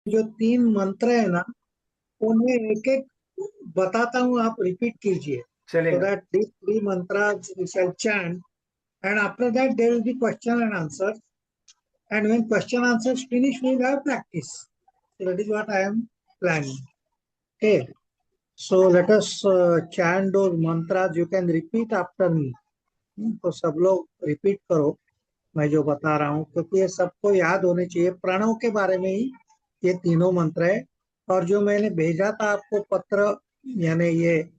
जो तीन मंत्र है ना, उन्हें एक एक बताता हूँ, आप रिपीट कीजिए। So चलेगा। that these three mantras we shall chant, and after that there will be question and answer. And when question answers finish, we will have practice. So that is what I am planning. Okay. So let us chant those mantras. You can repeat after me. तो सब लोग repeat करो, मैं जो बता रहा हूँ, क्योंकि ये सबको याद होने चाहिए। प्रणव के बारे में ही ये तीनों मंत्र है। और जो मैंने भेजा था आपको पत्र, यानी ये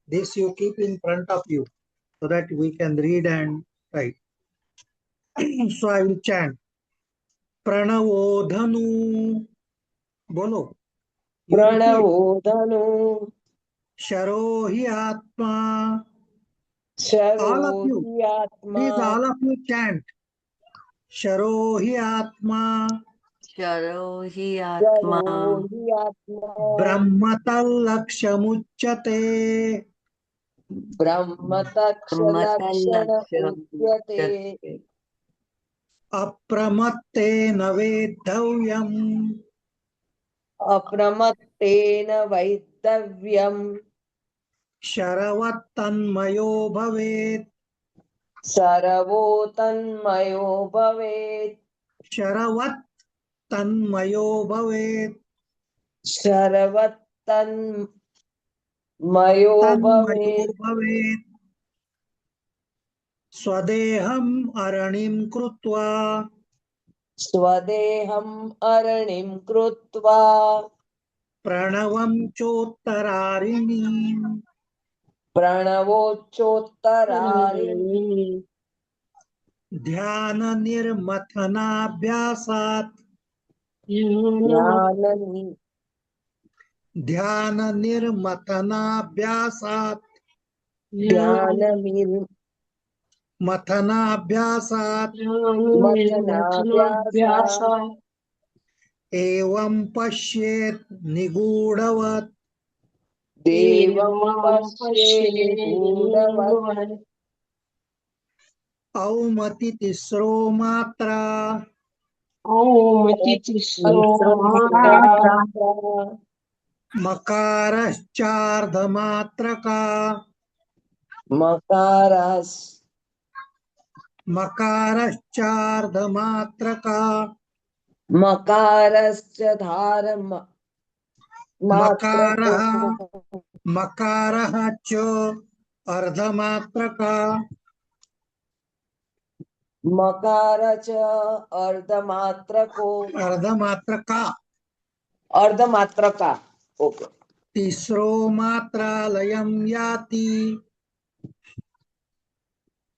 this you keep in front of you so that we can read and write. So I will chant प्रणवो धनु, बोलो। You repeat. प्रणवो धनु शरो हि आत्मा, शरो ऑल ऑफ यू, हि आत्मा please all of you chant. शरो हि आत्मा शरो हि शरो आत्मा हि आत्मा ब्रह्मतल्लक्ष्यमुच्यते, ब्रह्म तत्क्षलक्षण उच्यते। ब्रह्मतल्लक्ष्यमुच्यते। अप्रमत्तेन वेद्धव्यम्, अप्रमत्तेन वैतव्यम् शरवत्तन्मयो भवेत्। सर्वो तन्मयो भवेत्। शरवत् तन्मयो भवेत्। सर्वतन्मयो तन्मयो भवेत्। भवेत्। स्वदेहम् अरणिं कृत्वा, स्वदेहम् अरणिं कृत्वा प्रणवं चोत्तरारिणीम्, प्रणवोच्चोत्तरारिणि ध्याननिर्मथनाभ्यासात्, ज्ञाननि ध्याननिर्मथनाभ्यासात्, ध्यानमिर् मथनाभ्यासात् मथनाभ्यासा एवं पश्येत् निगूढवत्। देवं पश्ये निगूढवत्। औमति तिस्रो मात्रा, तिस्रो मात्रा मकारश्चार्धमात्रका, मकारस् मकारश्चार्धमात्रका, मकारश्च धारम मात्रको मकारः मकारः च अर्धमात्रका, मकार च अर्धमात्रको अर्धमात्रका। अर्धमात्रका। ओके। तिस्रो मात्रालयं याति,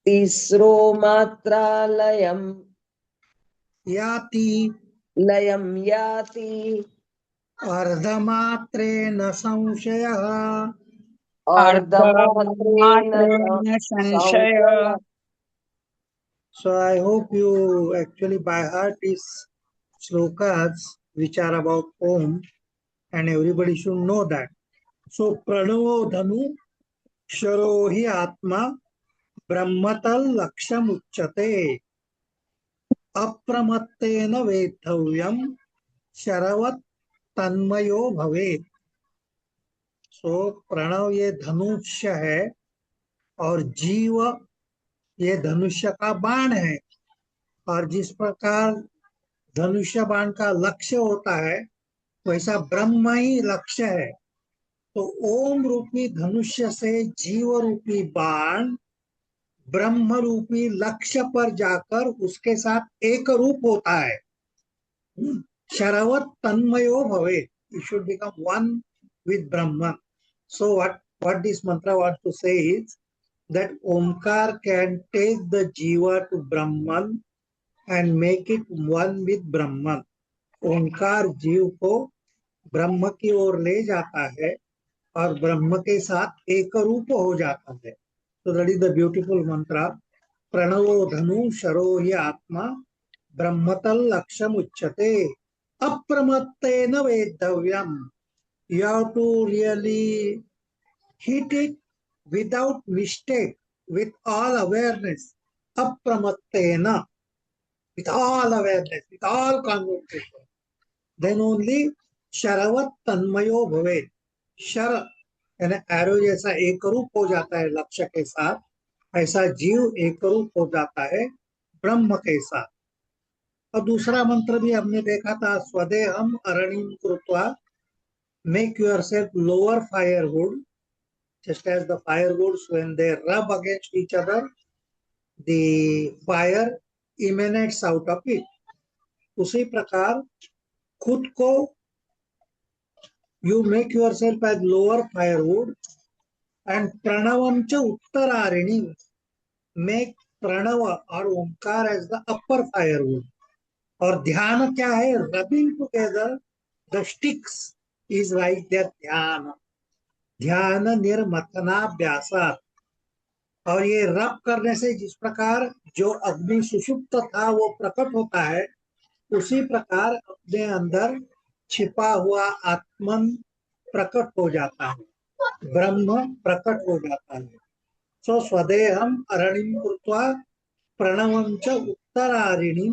तीसरो मात्रा लयम याति लयम याति अर्धमात्रेण संशयः। अर्धमात्रेण अर्धमात्रेण संशय। संशय। So I hope you actually by heart these slokas which are about Om, and everybody should know that. So Pranavo Dhanu Sharo hi Atma Brahmatal Laksham Uchyate Apramattena Vedhavyam Sharavat Tanmayo Bhavet. So Pranav ये धनुष्य है और जीव ये धनुष्य का बाण है। और जिस प्रकार धनुष्य बाण का लक्ष्य होता है, वैसा ब्रह्म ही लक्ष्य है। तो ओम रूपी धनुष्य से जीव रूपी बाण ब्रह्म रूपी लक्ष्य पर जाकर उसके साथ एक रूप होता है। शरवत तन्मयो भवे, it should become one with Brahman. So what this mantra wants to say is that Omkar can take the jiva to Brahman and make it one with Brahman. ओंकार जीव को ब्रह्म की ओर ले जाता है और ब्रह्म के साथ एक रूप हो जाता है। तो दैट इज द ब्यूटीफुल मंत्र। प्रणवो धनु शरो हि आत्मा ब्रह्मतल लक्ष्यम उच्यते अप्रमत्तेन वेद्धव्यम। You have to really hit it without mistake, with all awareness. Apramattena, with all awareness, with all concentration. then only शरवत तन्मयो भवेत्. शर यानी एरो जैसा एक रूप हो जाता है लक्ष्य के साथ, ऐसा जीव एक रूप हो जाता है ब्रह्म के साथ. और दूसरा मंत्र भी हमने देखा था, स्वदेहम अरणिम कृत्वा make yourself lower firewood, just as the firewoods when they rub against each other, the fire emanates out of it. उसी प्रकार खुद को you make yourself as lower firewood and pranavam च उत्तरारिणी, make प्रणव और ओंकार as the upper firewood. और ध्यान क्या है? rubbing together the sticks is like their ध्यान. ध्यान निर्मथनाभ्यासात्. और ये रब करने से जिस प्रकार जो अग्नि सुषुप्त था वो प्रकट होता है, उसी प्रकार अपने अंदर छिपा हुआ आत्मन प्रकट हो जाता है, ब्रह्म प्रकट हो जाता है. सो स्वदेहम अरणिम कृत्वा प्रणवं च उत्तरारिणीं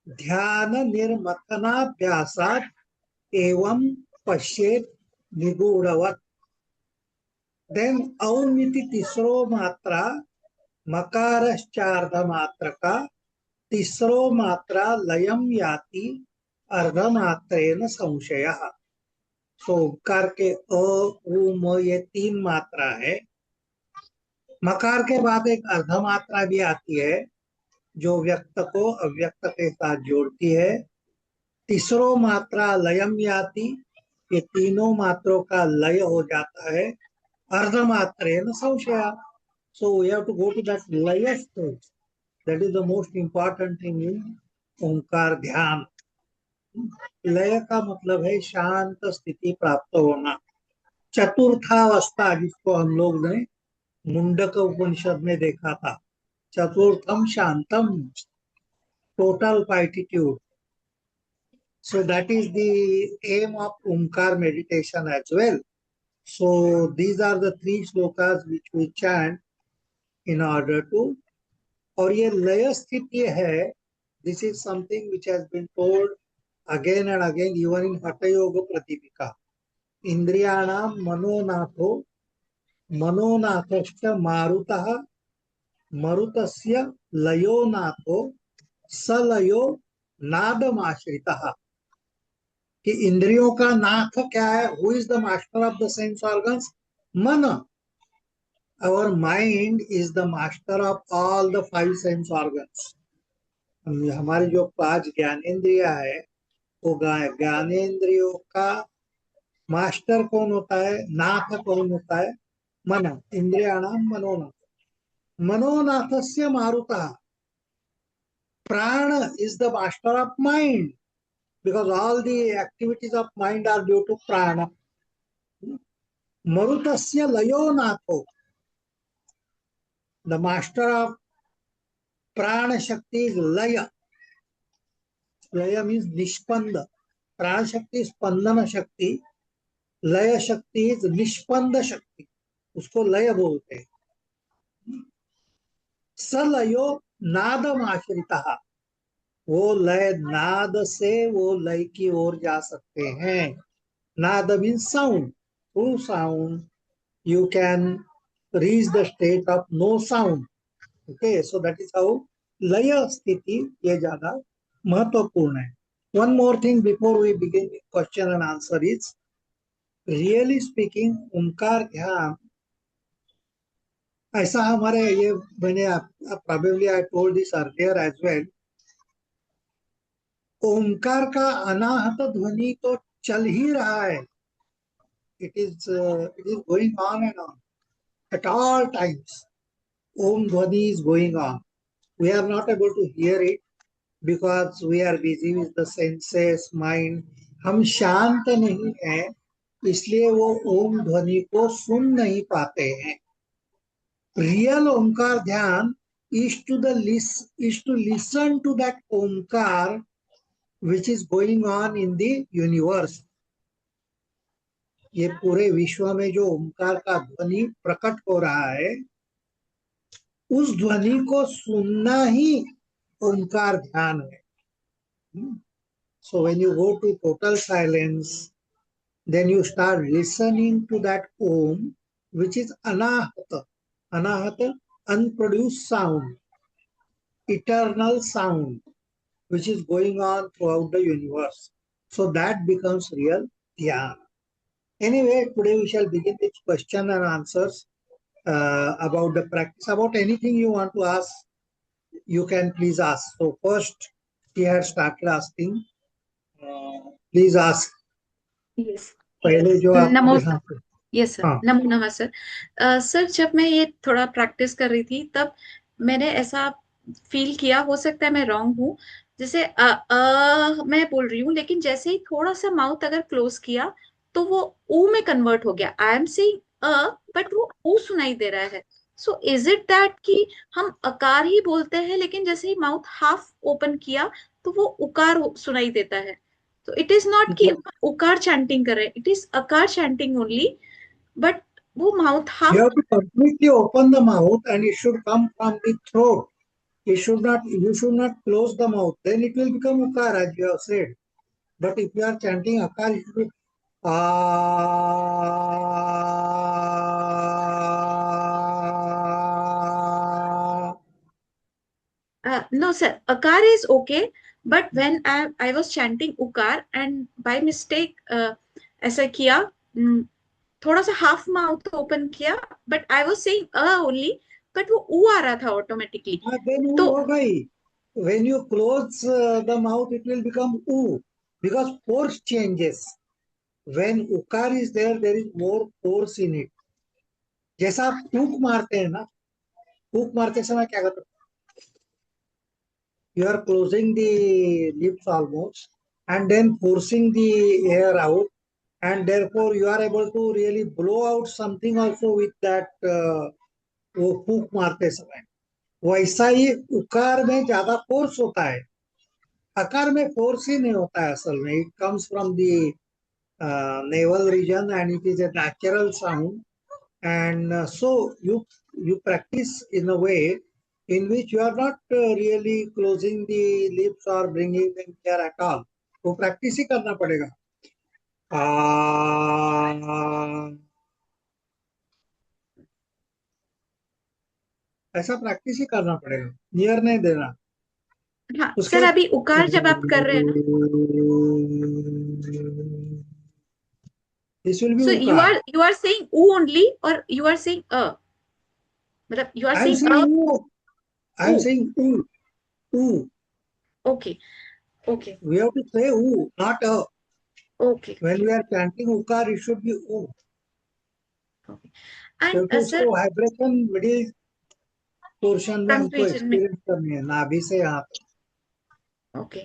ध्यान निर्मथनाभ्यासात् एवं पश्येत् निगूढ़वत्. देन औम इति तीसरो मात्रा, मकारश्चार्ध मात्र का तीसरो मात्रा लयम याति अर्धमात्रेण संशयः. सो ओंकार के अ उ म ये तीन मात्रा है. मकार के बाद एक अर्धमात्रा भी आती है जो व्यक्त को अव्यक्त के साथ जोड़ती है. तीसरो मात्रा लयम याति, ये तीनों मात्रों का लय हो जाता है. अर्धमात्रेण संशय. So we have to go to that laya stage. That is the most important thing in ओंकार ध्यान. लय का मतलब है शांत स्थिति प्राप्त होना. चतुर्थावस्था जिसको हम लोग ने मुंडक उपनिषद में देखा था, चतुर्थम शांतम, total quietitude. So that is the aim of Omkar meditation as well. So these are the three shlokas which we chant in order to. और ये लय स्थिति है, this is something which has been told again and again even in Hatha Yoga Pratipika. इंद्रियाणाम मनोनाथो मनोनाथश्च मारुतः मरुतस्य लयो नाथो सलयो नादमाश्रितः. कि इंद्रियों का नाथ क्या है? Who is the master of the sense organs? मन. Our mind is the master of all the five sense organs. हमारे जो पांच ज्ञानेंद्रिया है, वो ज्ञानेंद्रियों का मास्टर कौन होता है? नाथ कौन होता है? मन. इंद्रियाणाम मनोनाथ. मनोनाथस्य मारुतः. प्राण is the master of mind because all the activities of mind are due to prana. Marutasya layo natho. The master of prana shakti is laya. Laya means nishpanda. Prana shakti is spandana shakti. लय शक्ति is निष्पन्द शक्ति, उसको लय बोलते हैं. सलयो नादम आश्रितः. वो लय नाद से वो लय की ओर जा सकते हैं. नाद means sound. Through sound you can reach the state of no sound. Okay, so that is how लय स्थिति ये ज्यादा महत्वपूर्ण है. One more thing before we begin question and answer is, really speaking Omkar ध्यान ऐसा हमारे ये मैंने probably I told this earlier as well. Omkar का अनाहत ध्वनि तो चल ही रहा है. It is going on and on at all times. ओम ध्वनि is going on. We are not able to hear it because we are busy with the senses mind. हम शांत नहीं हैं, इसलिए वो ओम ध्वनि को सुन नहीं पाते हैं. रियल ओंकार ध्यान is to listen to that Onkar which is going on in the universe. ये पूरे विश्व में जो ओंकार का ध्वनि प्रकट हो रहा है, उस ध्वनि को सुनना ही ओंकार ध्यान है. So when you go to total silence, then you start listening to that Om, which is Anahata. Anahata, unproduced sound, eternal sound, which is going on throughout the universe. So that becomes real dhyana. Anyway, today we shall begin with question and answers about the practice. About anything you want to ask, you can please ask. So first, she had started asking. Please ask. Yes पहले जो नमो आपने हाँ yes sir हाँ नमो नमः sir sir जब मैं ये थोड़ा प्रैक्टिस कर रही थी तब मैंने ऐसा फील किया, हो सकता है मैं रॉन्ग हूँ, जैसे मैं बोल रही हूँ लेकिन जैसे ही थोड़ा सा माउथ अगर क्लोज किया तो वो ऊ में कन्वर्ट हो गया। आई एम सेइंग बट वो ऊ सुनाई दे रहा है। सो इज इट दैट कि हम अकार ही बोलते हैं लेकिन जैसे ही माउथ हाफ ओपन किया तो वो उकार सुनाई देता है? तो इट इज नॉट कि उकार चैंटिंग कर रहे हैं, इट इज अकार चैंटिंग ओनली, बट वो mouth You half. have to completely open the mouth and it should come from the throat. It should not, you should not close the mouth. Then it will become ukar as you have said. But if you are chanting akar, it should be ah. No sir, akar is okay, but when I was chanting ukar and by mistake ऐसा किया, थोड़ा सा half mouth open किया, but I was saying only, but वो ऊ आ रहा था automatically. Then तो u hogai. When you close the mouth, it will become u because force changes. When ukar is there is more force in it. जैसा आप फूक मारते हैं ना, फूक मारते समय क्या करते हैं? You are closing the lips almost and then forcing the air out, and therefore you are able to really blow out something also with that वो फूक मारते समय। वैसा ही उकार में ज्यादा फोर्स होता है, अकार में फोर्स ही नहीं होता है असल में। It comes from the navel region and it is a natural sound, and so you practice in a way in which you are not really closing the lips or bringing them here at all. वो practice ही करना पड़ेगा। ऐसा practice ही करना पड़ेगा, near नहीं देना हाँ उसके। सर, अभी उकार जब आप कर रहे हैं ना, दिस विल बी सो उकार। यू आर सेइंग ऊ ओनली और यू आर सेइंग मतलब you are I am saying saying ऊ, आई एम ऊ। सेइंग ऊ, ऊ। Okay okay We have to say u, not a. Okay When we are chanting ukar, it should be u. And क्योंकि sir उसको vibration middle portion में हमको translation में, experience करनी है, नाभि से यहाँ तक। Okay.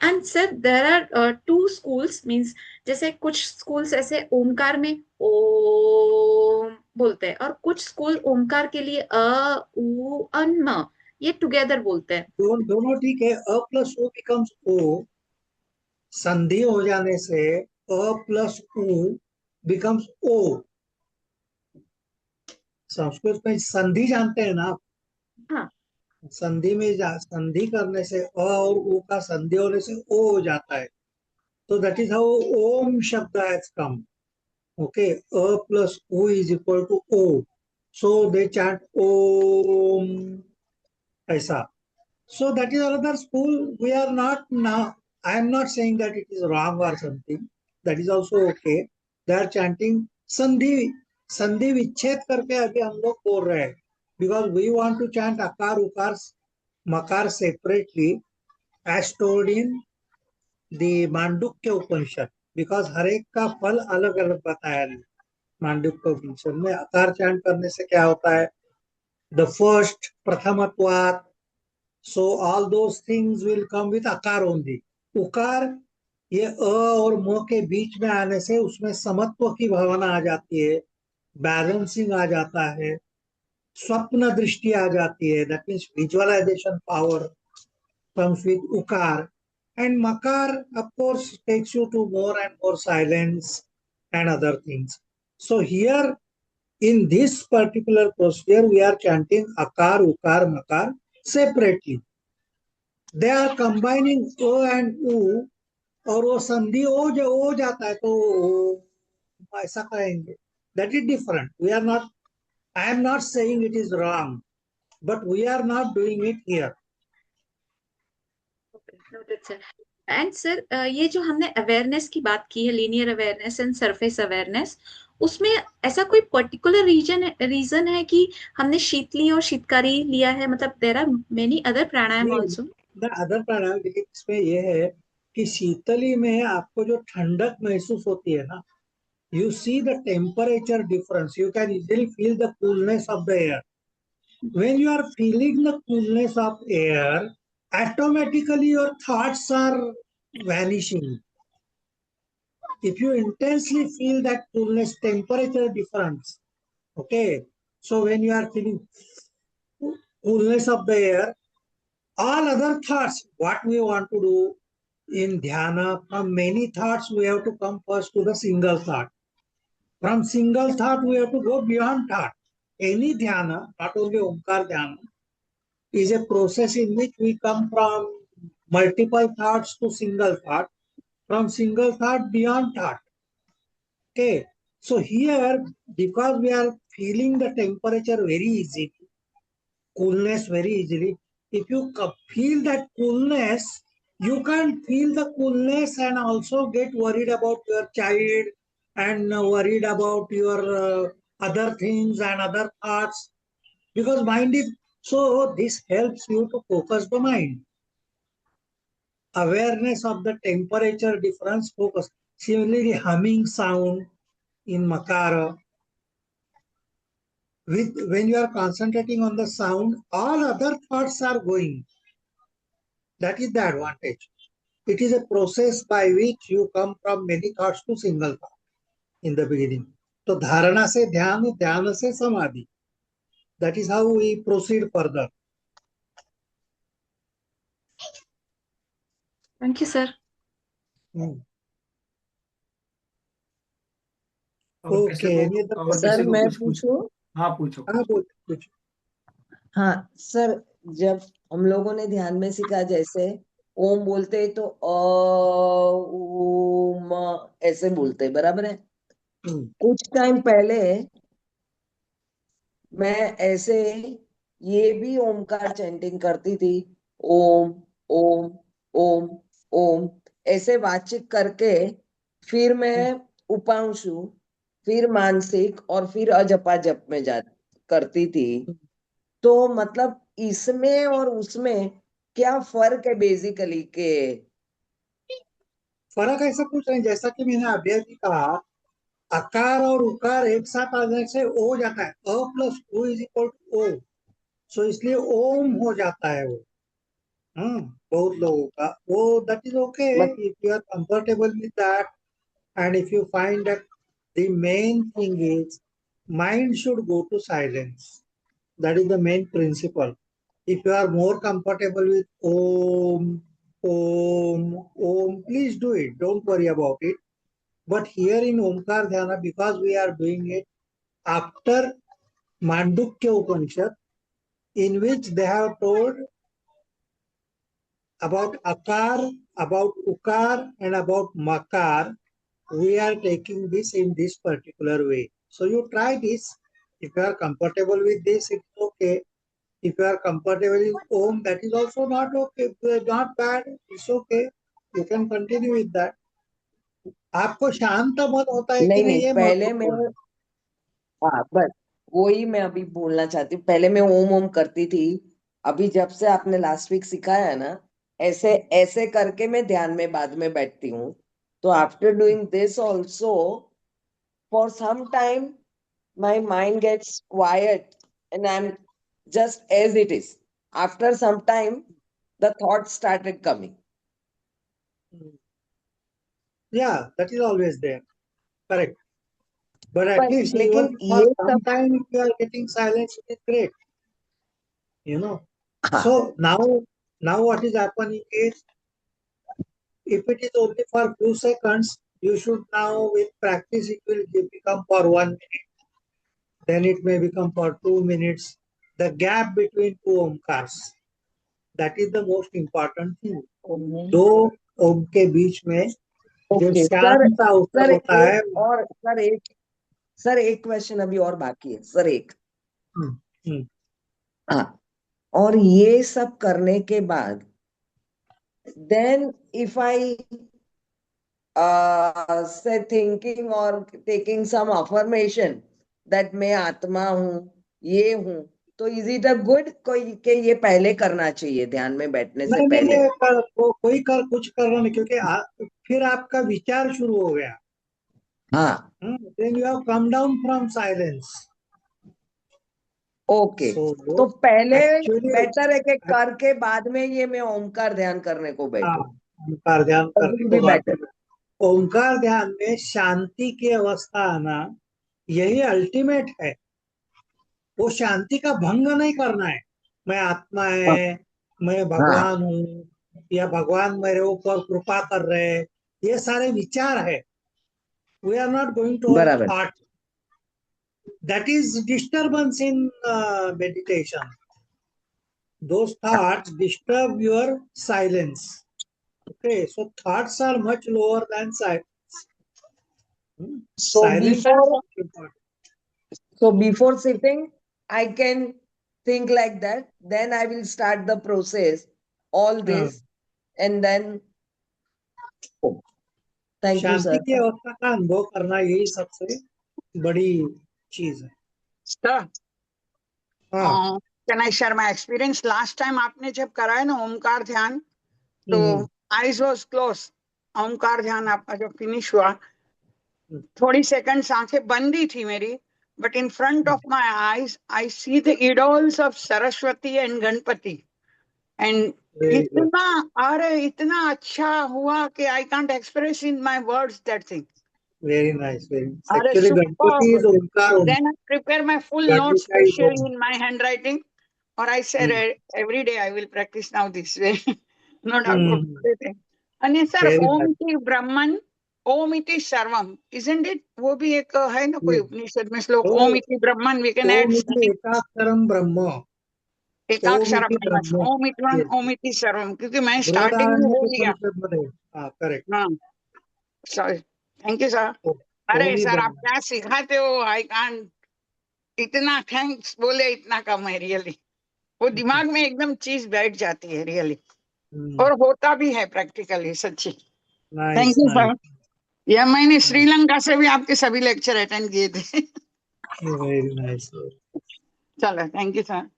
And sir there are two schools, means जैसे कुछ स्कूल्स ऐसे ओमकार में ओम बोलते हैं और कुछ स्कूल ओमकार के लिए उ अन म ये टुगेदर बोलते हैं। दोनों ठीक है। अ प्लस ओ बिकम्स ओ, संधि हो जाने से अ प्लस उ बिकम्स ओ। संस्कृत में संधि जानते हैं ना आप? हाँ संधि में संधि करने से अ और उ का संधि होने से ओ हो जाता है। तो दैट इज हाउ ओम शब्द has come. Okay, A plus O is equal to O. So they chant Om. Aisa. So that is another school. We are not now. I am not saying that it is wrong or something. That is also okay. They are chanting Sandhi. Sandhi विच्छेद करके अभी हम लोग बोल रहे हैं. Because we want to chant Akar, Ukar, Makar separately as told in the Mandukya Upanishad. Because हर एक का फल अलग अलग बताया है मांडुक्य उपनिषद में। आकार चैंट करने से क्या होता है? द फर्स्ट प्रथमत्वात्, so all those things will come with आकार ओनली। उकार ये अ और म के बीच में आने से उसमें समत्व की भावना आ जाती है, बैलेंसिंग आ जाता है, स्वप्न दृष्टि आ जाती है। That means visualisation power comes with ukar, and makar of course takes you to more and more silence and other things. So here in this particular procedure we are chanting akar, ukar, makar separately. They are combining o and u और वो संधि ओ जो ओ जाता है तो ओ ऐसा करेंगे. That is different. We are not. I am not saying it is wrong, but we are not doing it here. And sir ये जो हमने अवेयरनेस की बात की है, linear awareness and surface awareness, उसमें ऐसा कोई पर्टिकुलर रीजन है कि हमने शीतली और शीतकारी लिया है? मतलब there are many other pranayama also. The other pranayama, लेकिन इसमें यह है कि शीतली में आपको जो ठंडक महसूस होती है ना, you see the temperature difference. You can easily feel the coolness of the air. When you are feeling the coolness of air, automatically your thoughts are vanishing. If you intensely feel that coolness, temperature difference, okay. So when you are feeling coolness of the air, all other thoughts, what we want to do in dhyana, from many thoughts we have to come first to the single thought. From single thought, we have to go beyond thought. Any dhyana, not only Omkar dhyana, is a process in which we come from multiple thoughts to single thought, from single thought beyond thought. Okay. So here, because we are feeling the temperature very easily, coolness very easily, if you feel that coolness, you can't feel the coolness and also get worried about your child and worried about your other things and other thoughts, because mind is, so this helps you to focus the mind. Awareness of the temperature difference, focus. Similarly, humming sound in Makara, when you are concentrating on the sound, all other thoughts are going. That is the advantage. It is a process by which you come from many thoughts to single thought in the beginning. So dharana se dhyan, dhyana se samadhi. That is how we proceed further. Thank you sir. और किसी Okay. को, और sir किसी को मैं कुछ पूछूं? हाँ पूछो. हाँ, कुछ. हाँ सर, जब हम लोगों ने ध्यान में सीखा, जैसे ओम बोलते हैं तो ओम ऐसे बोलते हैं, बराबर है. कुछ टाइम पहले मैं ऐसे ये भी ओमकार चैंटिंग करती थी, ओम ओम ओम ओम, ऐसे बातचीत करके फिर मैं उपांशु, फिर मानसिक और फिर अजपा जप में जा करती थी. तो मतलब इसमें और उसमें क्या फर्क है बेसिकली के? फर्क ऐसा कुछ नहीं, जैसा कि मैंने अभी भी कहा, अकार और उकार एक साथ आ जाने से ओ जाता है, A plus O is equal to O. So इसलिए ओम हो जाता है वो. बहुत लोगों का वो, दैट इज ओके मत, if you are comfortable with that. And if you find that the main thing is mind should go to silence, that is the main principle. If you are more comfortable with Om, Om, Om, please do it. Don't worry about it. But here in Omkar Dhyana, because we are doing it after Mandukya Upanishad, in which they have told about Akar, about Ukar, and about Makar, we are taking this in this particular way. So you try this. If you are comfortable with this, it's okay. If you are comfortable with Om, that is also not okay, not bad. It's okay. You can continue with that. आपको शांत मन होता है कि नहीं नहीं, नहीं, ये पहले मैं, महत्वपूर्ण है. हाँ बस वही मैं अभी बोलना चाहती हूँ. पहले मैं ओम ओम करती थी, अभी जब से आपने लास्ट वीक सिखाया है ना, ऐसे ऐसे करके मैं ध्यान में बाद में बैठती हूँ. तो after doing this also, for some time my mind gets quiet and I'm just as it is. After some time, the thoughts started coming. Yeah, that is always there. Correct. But at But least लेकिन even for ये some सब, time, if you are getting silence, it is great. You know. हाँ So now what is happening is, if it is only for few seconds, you should now with practice it will become for 1 minute. Then it may become for 2 minutes. The gap between two omkars, that is the most important thing. Though ओम के बीच में जो okay sir. शांत अवसर sir होता है। एक और sir एक क्वेश्चन अभी और बाकी है सर, एक। हम्म, हम्म, हाँ, और ये सब करने के बाद देन इफ आई से थिंकिंग और टेकिंग सम अफर्मेशन दैट मैं आत्मा हूँ, ये हूँ, तो इज इट अ गुड कोई के ये पहले करना चाहिए ध्यान में बैठने से नहीं नहीं पहले? नहीं, कोई कुछ करना नहीं, क्योंकि फिर आपका विचार शुरू हो गया। हाँ, then you have come down from silence. Okay. So तो पहले एक्चुअली बेटर है कि करके बाद में ये मैं ओमकार ध्यान करने को हाँ, बैठूं, ओंकार ध्यान करने को भी बाद बेटर। में। ओंकार ध्यान में शांति की अवस्था आना यही अल्टीमेट है। वो शांति का भंग नहीं करना है। मैं आत्मा है, मैं हाँ, भगवान हूँ, या भगवान मेरे ऊपर कृपा कर रहे हैं, ये सारे विचार है। We are not going to बराबर। Thought. That is disturbance in meditation. Those thoughts disturb your silence. Okay, so thoughts are much lower than silence. So Silence is before, not important. so before sitting, I can think like that. Then I will start the process, all हाँ, this, and then. Oh, thank you, Shanti sir. की अवस्था का अनुभव करना यही सबसे बड़ी चीज है। Sir, हाँ, can I share my experience? Last time आपने जब कराया ना ओमकार ध्यान, तो eyes was closed. ओमकार ध्यान आपका जब फिनिश हुआ, थोड़ी सेकंड्स आंखें बंद ही थी मेरी, but in front of my eyes I see the idols of Saraswati and Ganpati, and very good, इतना अच्छा हुआ कि I can't express in my words that thing. very nice, very nice. अरे Actually, Ganpati is superb. Omkar. Then I prepare my full notes Gadika is specially Om. in my handwriting, or I said every day I will practice now this way. No doubt about it. And sir, Very Om nice. iti Brahman, Om iti Sarvam, isn't it? वो भी एक है ना कोई Yes. उपनिषद में श्लोक, Oh, Om iti Brahman, we can add Om iti एकाक्षरम ब्रह्म, ओम एकाक्षरम इति बस, ब्रह्म. Om iti Yes. Om iti Sarvam, क्योंकि मैं स्टार्टिंग में बोल दिया। बृहदारण्यक मध्ये. हाँ, करेक्ट. हाँ, sorry, thank you sir. अरे ओम ही सर आप ब्रह्म. क्या सिखाते हो, आई कांट, इतना थैंक्स बोले इतना कम है रियली। वो दिमाग में एकदम चीज बैठ जाती है रियली, और होता भी है प्रैक्टिकली सच्ची। Nice thank you nice. Sir. यह मैंने श्रीलंका से भी आपके सभी लेक्चर अटेंड किए थे। Very nice. चलो, थैंक यू सर।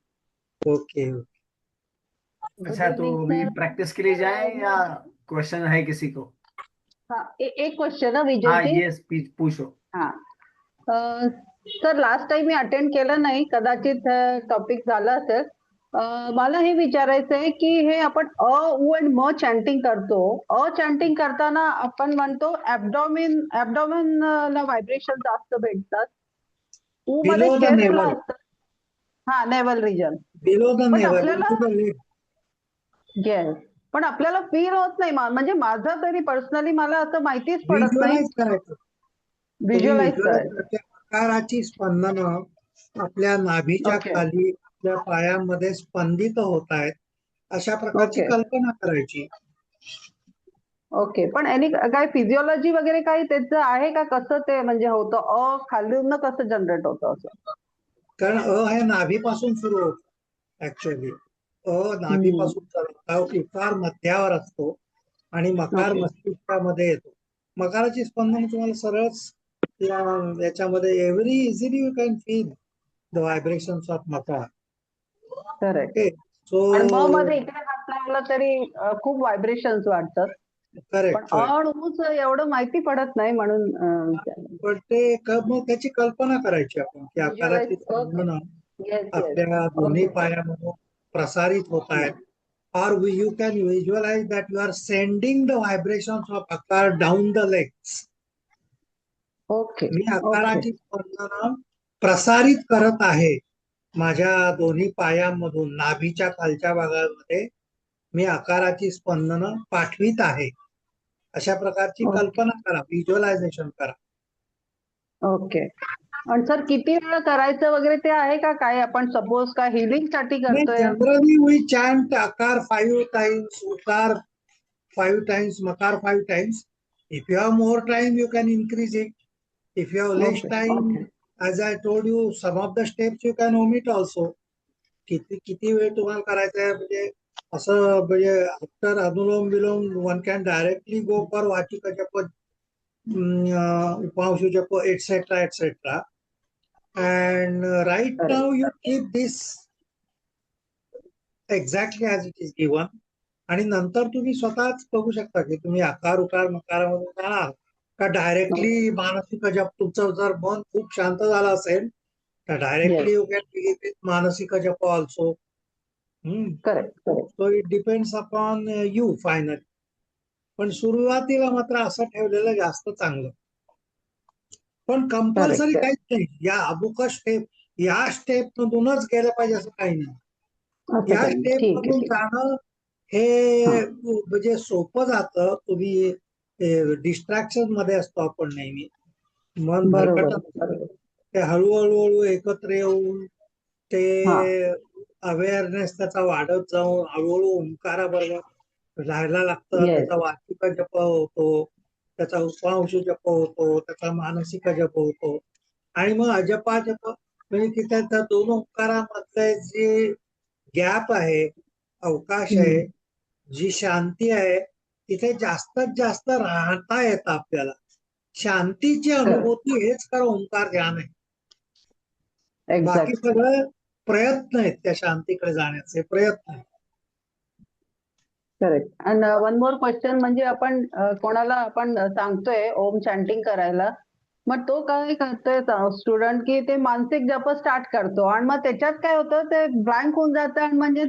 ओके. अच्छा, तो अभी प्रैक्टिस के लिए जाएं या क्वेश्चन है किसी को? हाँ, एक क्वेश्चन है विजय हाँ, जी. येस, पूछो. हा, सर लास्ट टाइम मी अटेंड केलं नाही, कदाचित टॉपिक झाला असेल. मला हे विचारायचं आहे की हे आपण अ उ आणि म चॅन्टिंग करतो. चॅन्टिंग करताना आपण म्हणतो ऍब्डॉमिन ला व्हायब्रेशन जास्त भेटतात, उ मध्ये बिलो द चेस्टला नेवल. असतात. हा, नेवल रिजन. बिलो द पण नेवल आपल्याला टू द लिप. येस, पण आपल्याला फील होत नाही. म्हणजे माझं तरी पर्सनली मला असं माहितीच पडत नाही. व्हिज्युअलाइज करायचं. तुम्ही व्हिज्युअलाइज व्हिज्युअलाइज करायचं. करते आकाराची स्पंदनं आपल्या नाभीच्या ओके खाली आपल्या पायामध्ये स्पंदित होत आहेत, अशा प्रकारची ओके कल्पना करायची. ओके. पण यांनी काय फिजिओलॉजी वगैरे काही त्याचं आहे का, कसं ते म्हणजे होतं, खालून कसं जनरेट होतं असं? कारण हे नाभीपासून सुरू होतं ऍक्च्युअली. नाभीपासून चालू होतं, उकार मध्यावर असतो आणि मकार ओके मस्तिष्कामध्ये येतो. मकाराची स्पंदन तुम्हाला सरळच याच्यामध्ये every easily you can feel the vibrations of मकार. करेक्ट. ओके. सो आणि म मध्ये इकडे हात लावला तरी खूप व्हायब्रेशन्स वाटतात. पण करेक्ट. ऊच एवढं माहिती पडत नाही म्हणून विचारलं. पण ते मग त्याची कल्पना करायची आपण की आकाराची व्हिज्युअलाइज. ओके. स्पंदनं येस येस. आपल्या दोन्ही ओके. पायामधून प्रसारित होत आहेत. Or you can visualize that you are sending the vibrations of akar down the legs. Okay me okay आकाराची स्पंदनं प्रसारित करत आहे माझ्या दोन्ही पायांमधून नाभीच्या खालच्या भागामध्ये. मी आकाराची स्पंदनं पाठवित आहे, अशा प्रकारची ओके कल्पना करा, व्हिज्युअलायझेशन करा. ओके. आणि सर किती वेळ करायचं वगैरे ते आहे का, काय आपण सपोज काय हिलिंग साठी नाही, करतोय? जनरली वी चॅन्ट आकार 5 times, उकार 5 times, makar 5 times. If you have more time, you can increase it. If you have less Okay, time, okay. as I told you, some of the steps you can omit also. किती किती वेळ तुम्हाला करायचं आहे म्हणजे असं म्हणजे after anulom vilom one can directly go for वाचिक जप, उपांशु जप, etcetera etcetera. And right Correct. now you keep this exactly as it is given. आणि नंतर तुम्ही स्वतःच बघू शकता की तुम्ही आकार उकार मकारामधून जाणार का डायरेक्टली मानसिक जप. तुमचं जर मन खूप शांत झालं असेल तर directly Yes. You can begin with मानसिक जप also. Correct, correct. So it depends upon you finally. पण सुरुवातीला मात्र असं ठेवलेलं जास्त चांगलं. पण कंपल्सरी Correct. काहीच नाही. या अमुक स्टेप, या स्टेप मधूनच गेलं पाहिजे असं काही नाही. असं या काही नाही. स्टेप ठीक आहे, मधून ठीक आहे. जाणं हे हा. म्हणजे सोपं जातं. तुम्ही डिस्ट्रॅक्शन मध्ये असतो आपण नेहमी, मन बरोबर, भरकटत असतं. बरोबर. ते हळूहळू एकत्र येऊन हा. ते अवेअरनेस त्याचा वाढत जाऊन हळूहळू ओंकाराबरोबर राहायला लागतं. Yes. त्याचा वाचिक जप होतो, त्याचा उपांशु जप होतो, त्याचा मानसिक जप होतो. आणि मग अजपा जप म्हणजे तिथे त्या दोन ओंकारामधले जे गॅप आहे, अवकाश आहे, जी शांती आहे, तिथे जास्तीत जास्त राहता येतं आपल्याला. शांतीची अनुभूती हेच खरं ओंकार ध्यान आहे. बाकी एक्झॅक्ट. सगळं प्रयत्न आहेत त्या शांतीकडे जाण्याचे प्रयत्न आहेत. Correct. And one more question म्हणजे आपण कोणाला आपण सांगतोय ओम चॅन्टिंग करायला, मग तो काय करतोय स्टुडंट की ते मानसिक जप स्टार्ट करतो आणि मग त्याच्यात काय होतं ते ब्लँक होऊन जातं आणि म्हणजे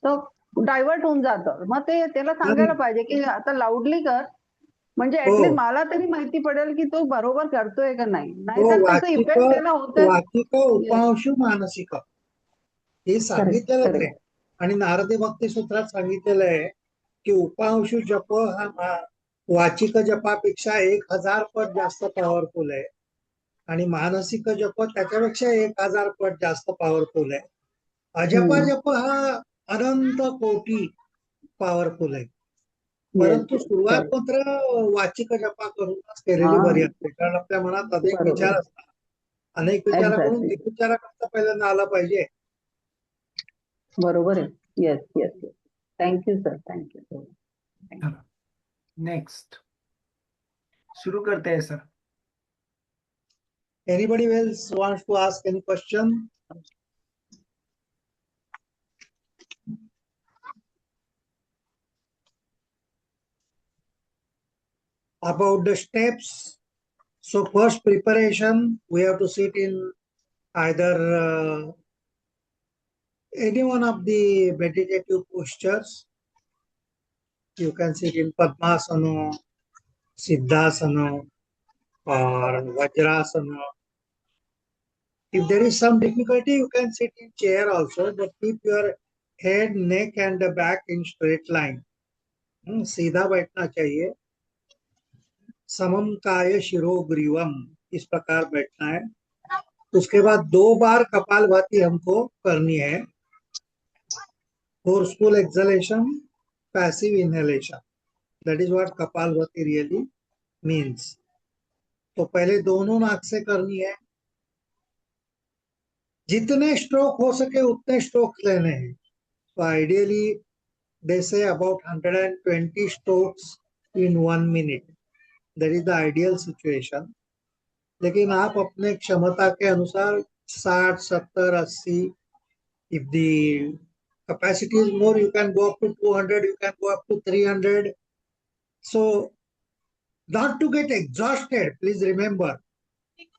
तो डायव्हर्ट होऊन जातं. मग ते त्याला सांगायला पाहिजे की आता लाऊडली कर, म्हणजे हो ऍटलीस्ट मला तरी माहिती पडेल की तो बरोबर करतोय का नाही. हो, नाहीतर त्याचा वाचिक इफेक्ट त्याला होतोय. वाचिक उपांशु मानसिक हे करेक्ट, सांगितलेलंच आहे. करेक्ट. आणि नारदी भक्ती सूत्रात सांगितलेलं आहे की उपांशु जप हा वाचिक जपापेक्षा 1000 पट जास्त पॉवरफुल आहे आणि मानसिक जप त्याच्यापेक्षा 1000 पट जास्त पॉवरफुल आहे. अजपा जप हा अनंत कोटी पॉवरफुल आहे. परंतु येस, सुरुवात करेक्ट. मात्र वाचिक जपा करूनच केलेली हा, बरी असते. कारण आपल्या मनात अनेक बरोबर. विचार असतात. अनेक विचाराकडून एक्झॅक्टली. निर्विचाराकडे पहिल्यांदा आला पाहिजे. बरोबर आहे. Yes, yes, yes. Thank you sir, thank you. Next शुरू करते हैं sir. Anybody else wants to ask any question? About the steps. So first preparation, we have to sit in either any one of the meditative postures. You can sit in Padmasana, Siddhasana, or Vajrasana. If there is some difficulty, you can sit in chair also, but keep your head, neck and the back in straight line. सीधा बैठना चाहिए. समम काय शिरो ग्रीवम, इस प्रकार बैठना है. उसके बाद 2 बार कपालभाति हमको करनी है. Forceful acceleration, passive inhalation. That is what kapalbhati really means. तो पहले दोनों नाक से करनी है. जितने स्ट्रोक हो सके उतने स्ट्रोक लेने हैं. तो ideally they say about 120 strokes in 1 minute. That is the ideal situation. लेकिन आप अपने क्षमता के अनुसार 60, 70, 80. If the capacity is more, you can go up to 200, you can go up to 300. So not to get exhausted, please remember,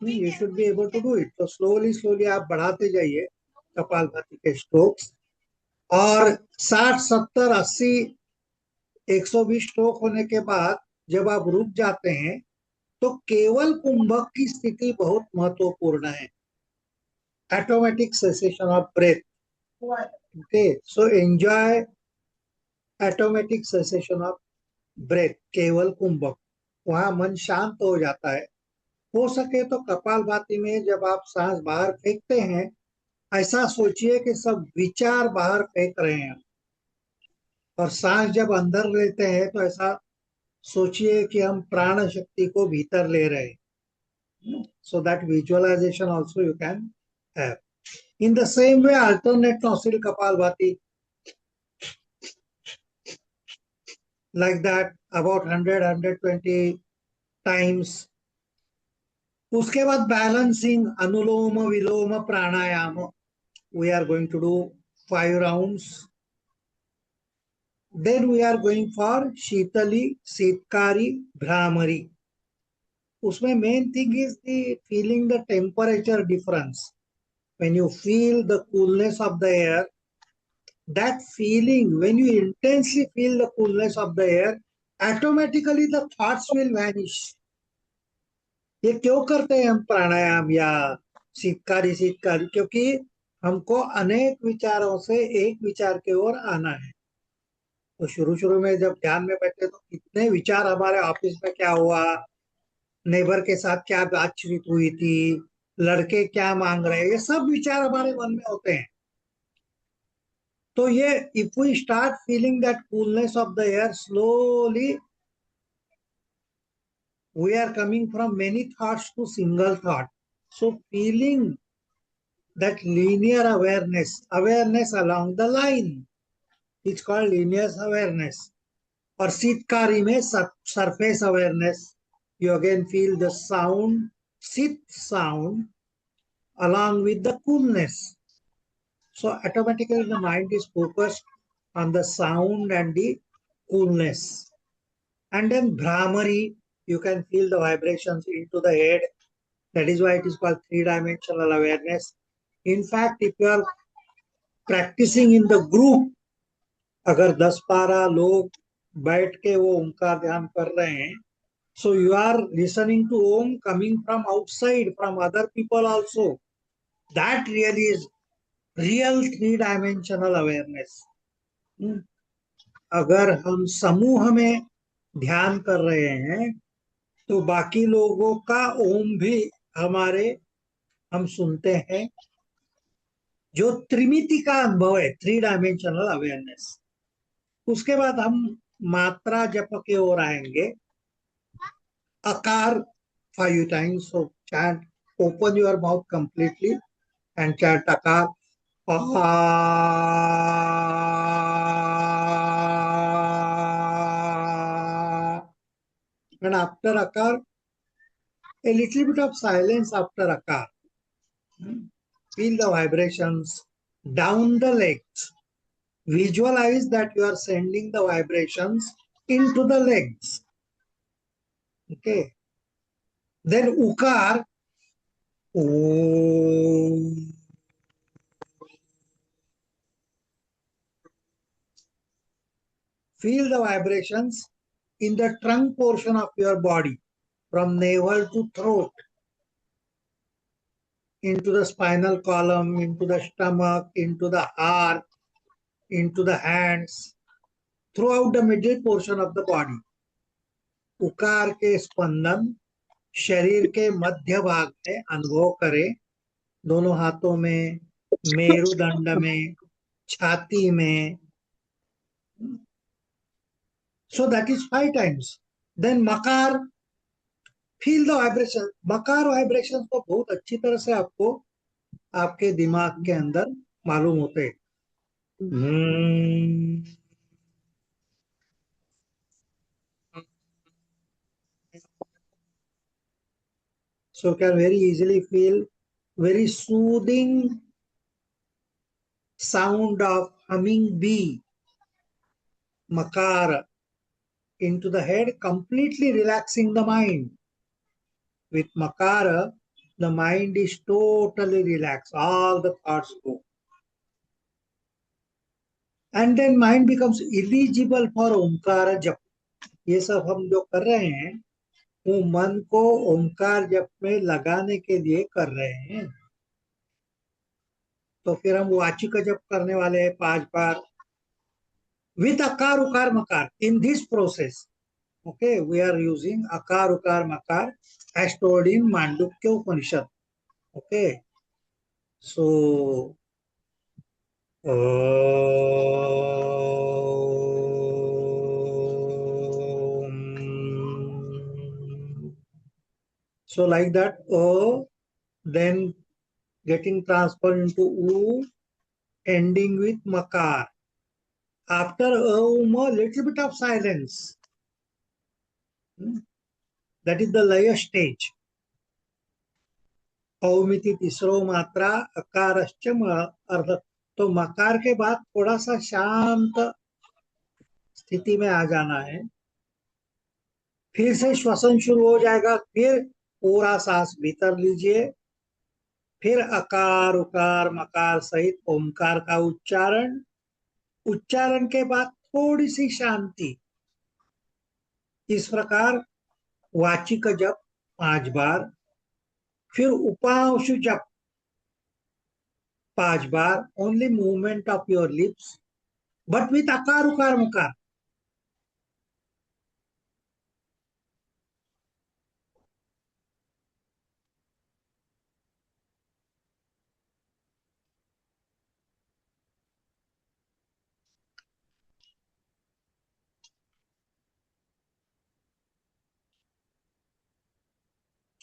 you should be able to do it. So slowly आप बढ़ाते जाइए कपालभाति के strokes. और 60, 70, 80, 120 stroke होने के बाद जब आप रुक जाते हैं तो केवल कुंभक की स्थिति बहुत महत्वपूर्ण है. Automatic cessation of breath. Okay, so enjoy automatic cessation of breath. केवल कुंभक, वहां मन शांत हो जाता है. हो सके तो कपालभाति में जब आप सांस बाहर फेंकते हैं, ऐसा सोचिए कि सब विचार बाहर फेंक रहे हैं. और सांस जब अंदर लेते हैं तो ऐसा सोचिए कि हम प्राण शक्ति को भीतर ले रहे हैं. So that visualization also you can have. In the same way, alternate nostril Kapalbhati, like that about 100-120 times. उसके बाद balancing anulom vilom pranayama. We are going to do 5 rounds. Then we are going for शीतली, शीतकारी, भ्रामरी. उसमें main thing is the feeling the temperature difference. When you feel the coolness of the air, that feeling, when you intensely feel the coolness of the air, automatically the thoughts will vanish. ये क्यों करते हैं हम प्राणायाम या शीतकारी शीतकारी? क्योंकि हमको अनेक विचारों से एक विचार की ओर आना है. तो शुरू शुरू में जब ध्यान में बैठे तो कितने विचार, हमारे ऑफिस में क्या हुआ, नेबर के साथ क्या बातचीत हुई थी, लड़के क्या मांग रहे हैं, ये सब विचार हमारे मन में होते हैं. तो ये if we start feeling that coolness of the air, slowly we are coming from many thoughts to single thought. So feeling that linear awareness along the line, it's called linear awareness. Or sitkari mein surface awareness. You again feel the sound, sit sound along with the coolness. So automatically the mind is focused on the sound and the coolness. And then Brahmari, you can feel the vibrations into the head. That is why it is called three-dimensional awareness. In fact, if you are practicing in the group, अगर 10-12 लोग बैठ के वो ओंकार ध्यान कर रहे हैं, so you are listening to Om coming from outside, from other people also. That really is real three-dimensional awareness. अगर हम समूह में ध्यान कर रहे हैं तो बाकी लोगों का ओम भी हम सुनते हैं, जो त्रिमिति का अनुभव है, 3-dimensional अवेयरनेस. उसके बाद हम मात्रा जप की ओर आएंगे. अकार 5 times. So chant, open your mouth completely and chant akar. And after akar, a little bit of silence after akar. Feel the vibrations down the legs. Visualize that you are sending the vibrations into the legs. Okay. Then ukar. Om. Feel the vibrations in the trunk portion of your body, from navel to throat, into the spinal column, into the stomach, into the heart, into the hands, throughout the middle portion of the body. उकार के स्पंदन शरीर के मध्य भाग में अनुभव करें, दोनों हाथों में, मेरुदंड में, छाती में. So that is 5 times. Then makar, feel the vibration. मकार वाइब्रेशन को बहुत अच्छी तरह से आपको आपके दिमाग के अंदर मालूम होते हैं. So you can very easily feel very soothing sound of humming bee, makar, into the head, completely relaxing the mind. With makara, the mind is totally relaxed. All the thoughts go. And then mind becomes eligible for Omkar जप. ये सब हम जो कर रहे हैं वो मन को ओमकार जप में लगाने के लिए कर रहे हैं. तो फिर हम वाचिक जप करने वाले हैं 5 बार with akar ukar makar. In this process, okay, we are using akar ukar makar as told in Mandukya Upanishad. Okay, so So like that, then getting transferred into U, ending with makar. After little bit of silence. That is the laya stage. औमिति तीसरो मात्रा अकारश्च अर्ध. तो मकार के बाद थोड़ा सा शांत स्थिति में आ जाना है. फिर से श्वसन शुरू हो जाएगा. फिर पूरा सांस भीतर लीजिए. फिर अकार उकार मकार सहित ओमकार का उच्चारण. उच्चारण के बाद थोड़ी सी शांति. इस प्रकार वाचिक जप 5 बार. फिर उपांशु जप 5 बार. Only movement of your lips but with अकार उकार मकार.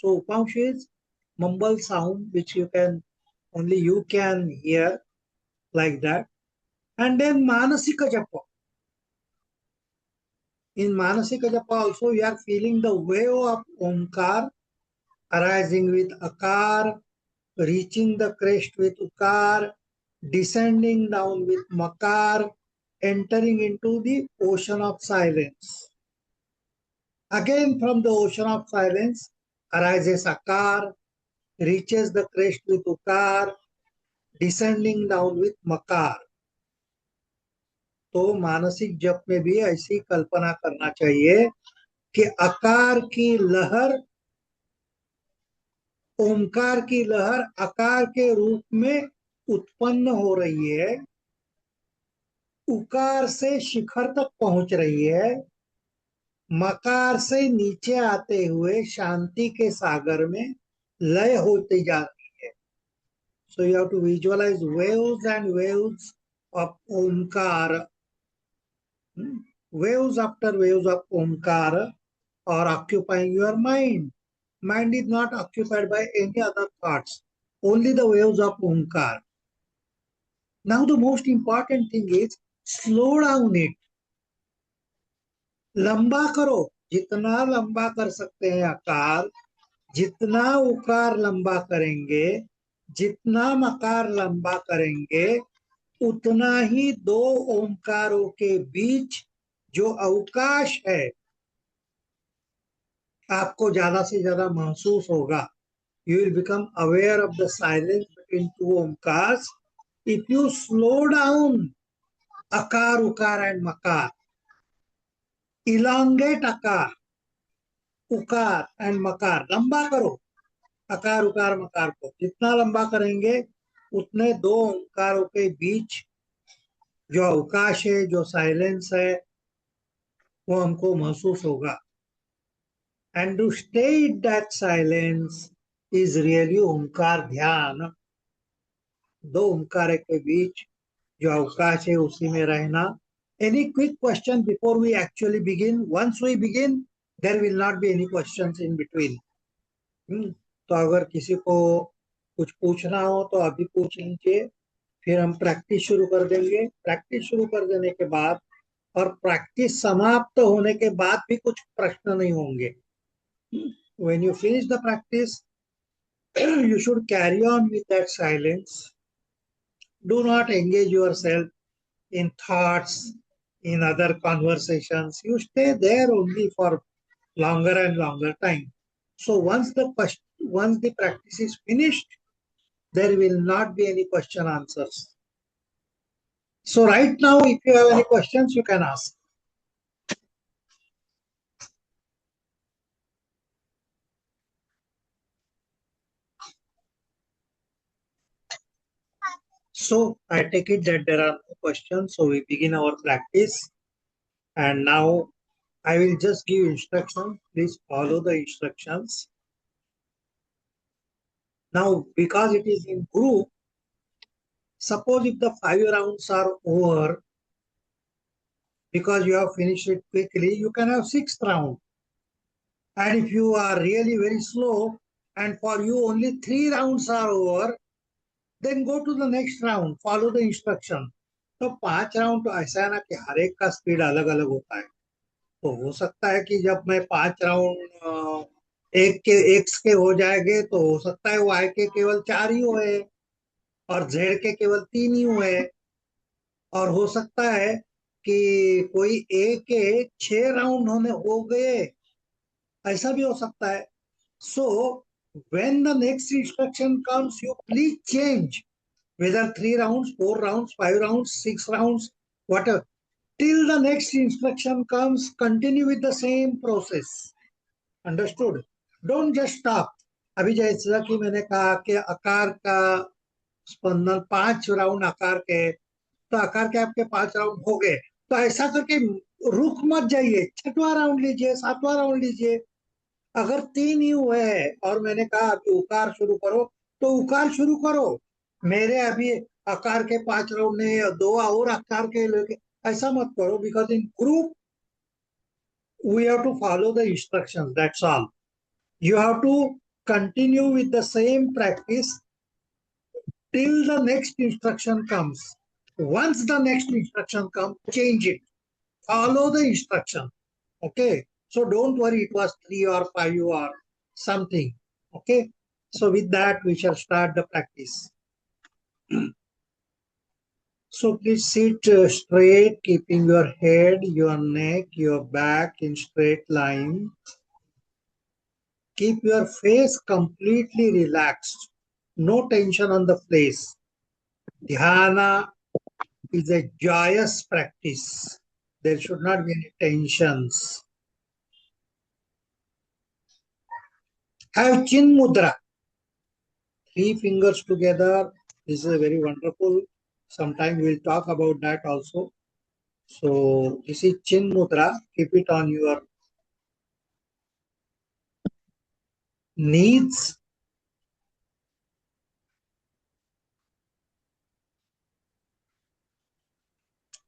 So upanshu is mumble sound which only you can hear like that. And then manasika japa. In manasika japa also you are feeling the wave of omkar arising with akar, reaching the crest with ukar, descending down with makar, entering into the ocean of silence. Again from the ocean of silence arises akar, reaches the crest with ukar, descending down with makar. तो मानसिक जप में भी ऐसी कल्पना करना चाहिए कि आकार की लहर ओमकार की लहर आकार के रूप में उत्पन्न हो रही है. उकार से शिखर तक पहुंच रही है. मकार से नीचे आते हुए शांति के सागर में लय होती जा रही है. So you have to visualize waves and waves of omkar. Waves after waves of omkar are occupying your mind. Mind is not occupied by any other thoughts, only the waves of omkar. Now the most important thing is slow down it. लंबा करो. जितना लंबा कर सकते हैं आकार, जितना उकार लंबा करेंगे, जितना मकार लंबा करेंगे, उतना ही दो ओमकारों के बीच जो अवकाश है आपको ज्यादा से ज्यादा महसूस होगा. You will become aware of the silence between two omkars. If you slow down akar, ukar and makar, elongate akar, ukar and makar, लंबा करो अकार उकार मकार को. जितना लंबा करेंगे उतने दो ओंकारों के बीच जो अवकाश है, जो साइलेंस है, वो हमको महसूस होगा. And to stay in that silence is really ओंकार ध्यान. दो ओंकार के बीच जो अवकाश है उसी में रहना. Any quick question before we actually begin? Once we begin, there will not be any questions in between. तो अगर किसी को कुछ पूछना हो तो अभी पूछ लीजिए. फिर हम प्रैक्टिस शुरू कर देंगे. प्रैक्टिस शुरू कर देने के बाद और प्रैक्टिस समाप्त होने के बाद भी कुछ प्रश्न नहीं होंगे. When you finish the practice, you should carry on with that silence. Do not engage yourself in thoughts, in other conversations. You stay there only for longer and longer time. So once the practice is finished, there will not be any question answers. So right now, if you have any questions, you can ask. So I take it that there are no questions. So we begin our practice. And now I will just give instructions. Please follow the instructions. Now, because it is in group, suppose if the 5 rounds are over, because you have finished it quickly, you can have 6th round. And if you are really very slow and for you only 3 rounds are over, then go to the next round, follow the instruction. तो 5 round तो ऐसा है ना कि हर एक का speed अलग अलग होता है. तो हो सकता है कि जब मैं 5 राउंड एक्स के हो जाएंगे तो हो सकता है वाई के केवल 4 ही हुए और जेड के केवल 3 ही हुए. और हो सकता है कि कोई ए के 6 राउंड होने हो गए, ऐसा भी हो सकता है. सो when the next instruction comes, you please change whether 3 rounds, 4 rounds, 5 rounds, 6 rounds, whatever. Till the next instruction comes, continue with the same process. Understood? Don't just stop. अभी जैसा कि मैंने कहा कि आकार का स्पंदन 5 राउंड आकार के, तो आकार के आपके 5 राउंड हो गए, तो ऐसा करके रुक मत जाइए. 6वां राउंड लीजिए, 7वां राउंड लीजिए. अगर 3 ही हुए हैं और मैंने कहा अभी उकार शुरू करो, तो उकार शुरू करो. मेरे अभी आकार के 5 राउंड ने 2 और आकार के लेके, ऐसा मत करो. Because in group we have to follow the instructions, that's all. You have to continue with the same practice till the next instruction comes. Once the next instruction comes, change it, follow the instruction. Okay, so don't worry it was 3 or 5 or something. Okay, so with that we shall start the practice. So please sit straight, keeping your head, your neck, your back in straight line. Keep your face completely relaxed. No tension on the face. Dhyana is a joyous practice. There should not be any tensions. Have chin mudra. 3 fingers together. This is a very wonderful. Sometime we'll talk about that also. So this is chin mudra. Keep it on your knees.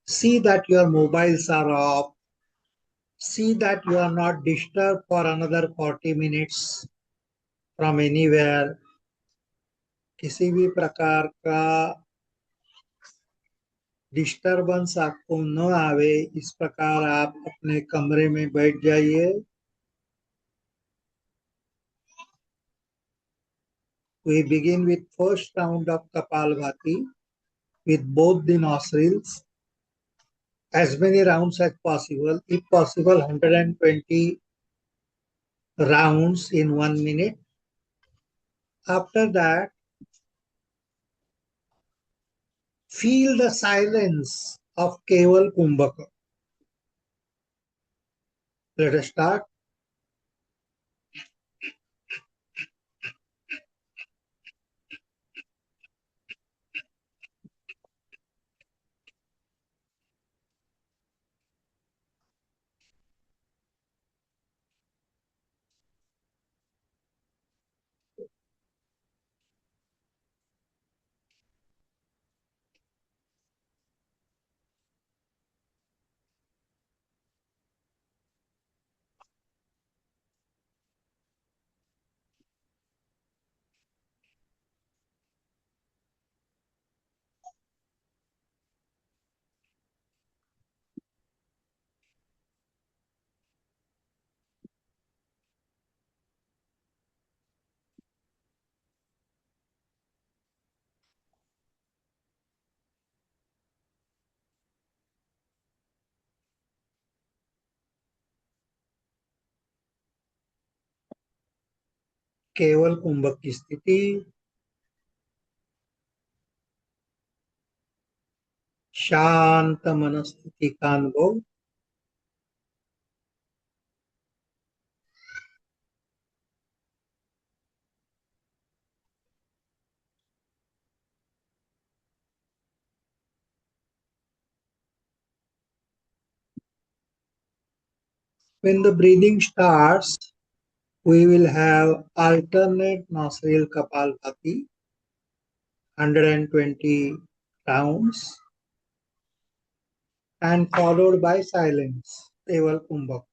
See that your mobiles are off. See that you are not disturbed for another 40 minutes from anywhere. किसी भी प्रकार का disturbance आपको न आवे, इस प्रकार आप अपने कमरे में बैठ जाइए. We begin with first round of Kapalbhati with both the nostrils. As many rounds as possible, if possible 120 rounds in 1 minute. After that, feel the silence of Keval Kumbhaka. Let us start. केवल कुंभक की स्थिति. शांत मनस्थिति का अनुभव. When the breathing starts, we will have alternate nostril Kapalbhati, 120 rounds, and followed by silence, Keval Kumbhak.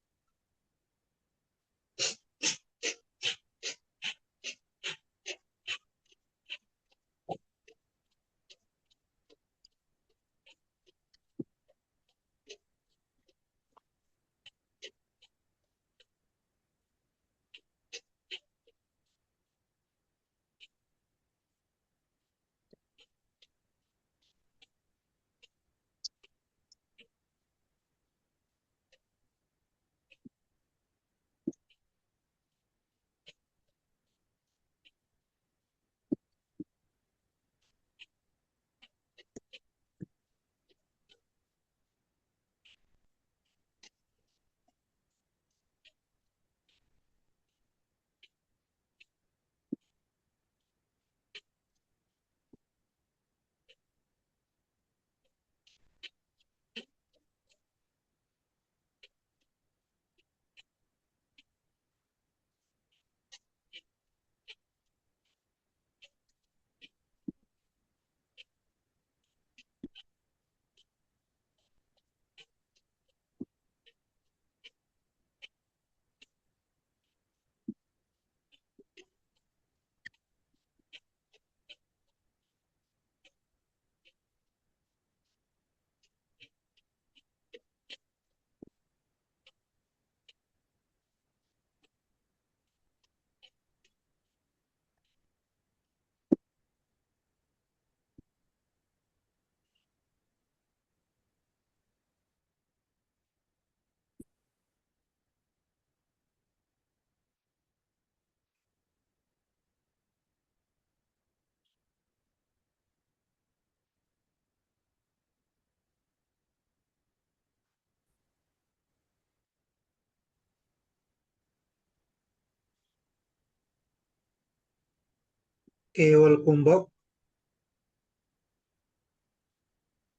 केवल कुंभक,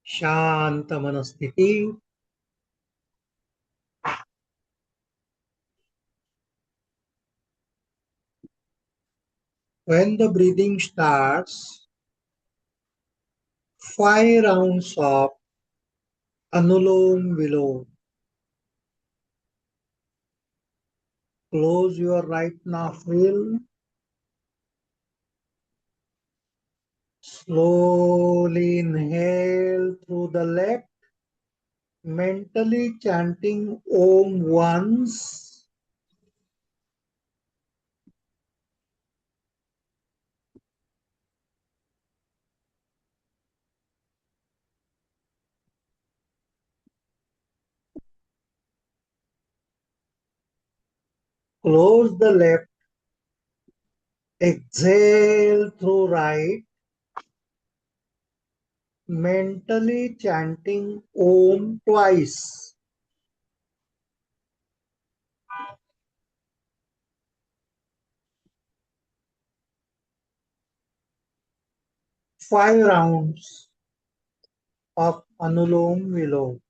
शांत मनस्थिति, when the breathing starts, 5 rounds of Anulom Vilom. Close your right nostril. Slowly inhale through the left, mentally chanting Om once. Close the left. Exhale through right, mentally chanting Om twice. Five rounds of Anulom Vilom.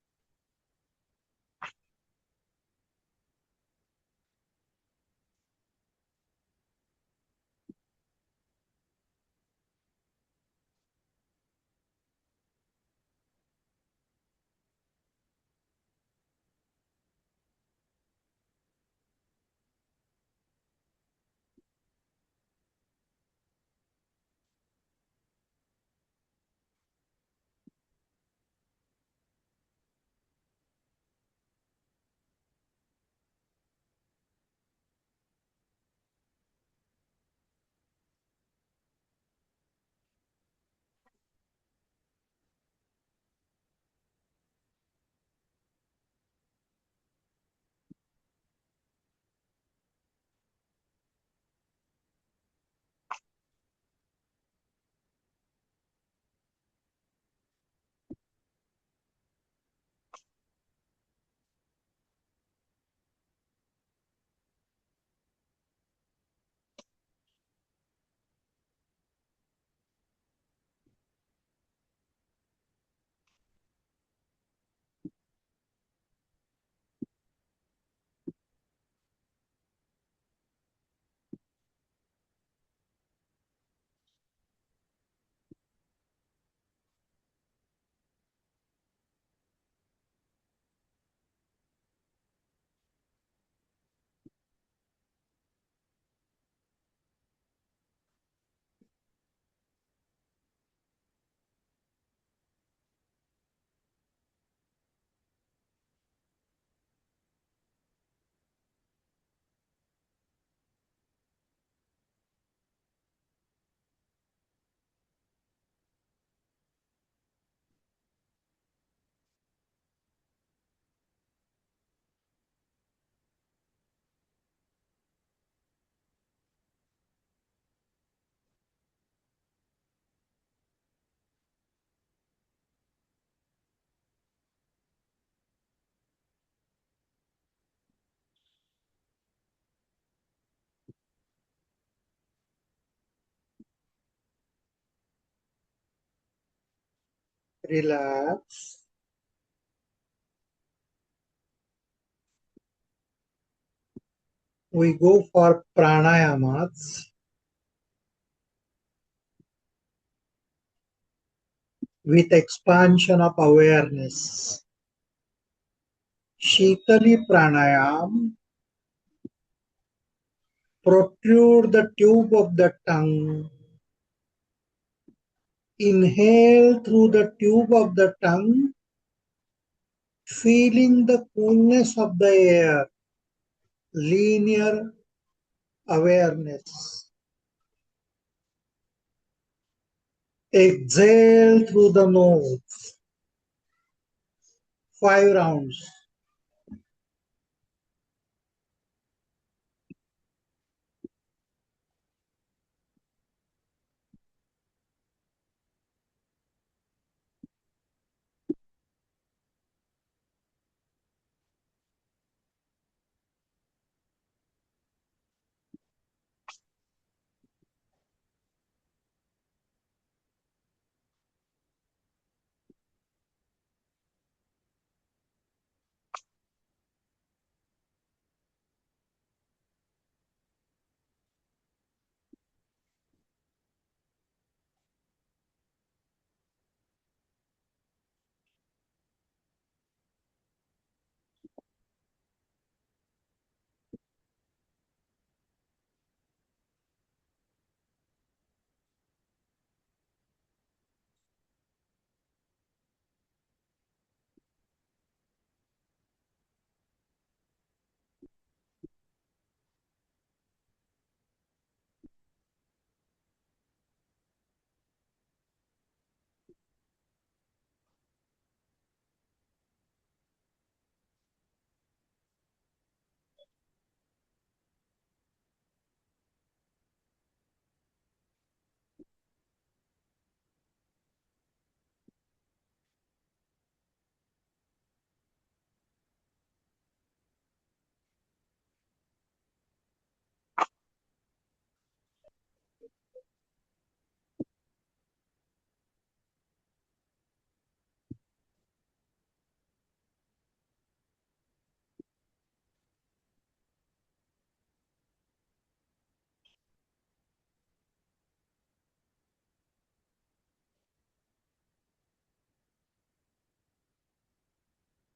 Relax. We go for pranayamas with expansion of awareness. Shitali pranayam, protrude the tube of the tongue. Inhale through the tube of the tongue, feeling the coolness of the air, linear awareness. Exhale through the nose. 5 rounds.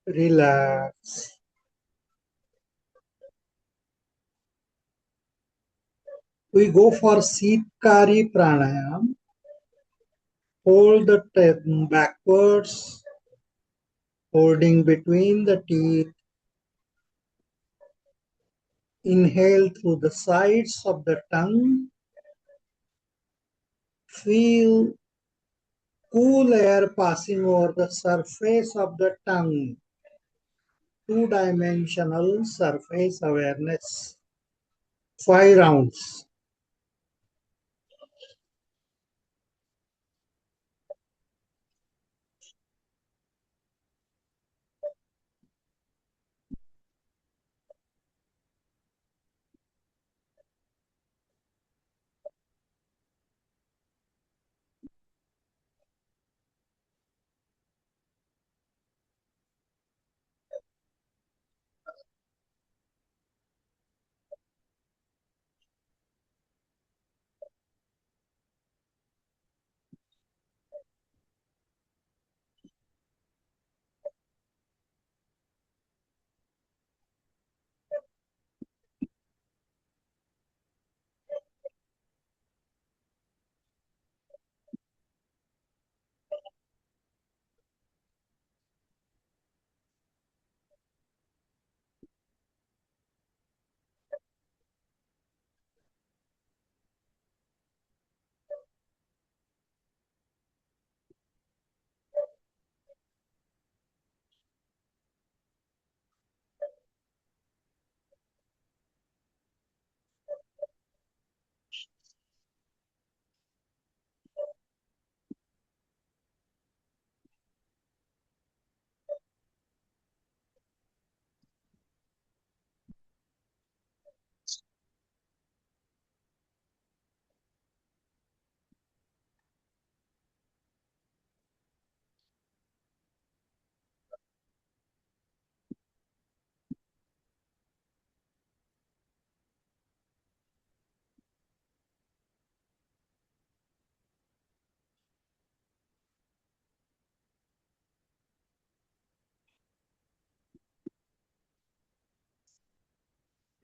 Relax. We go for Sitkari Pranayam. Hold the tongue backwards, holding between the teeth. Inhale through the sides of the tongue. Feel cool air passing over the surface of the tongue. Two-dimensional surface awareness. 5 rounds.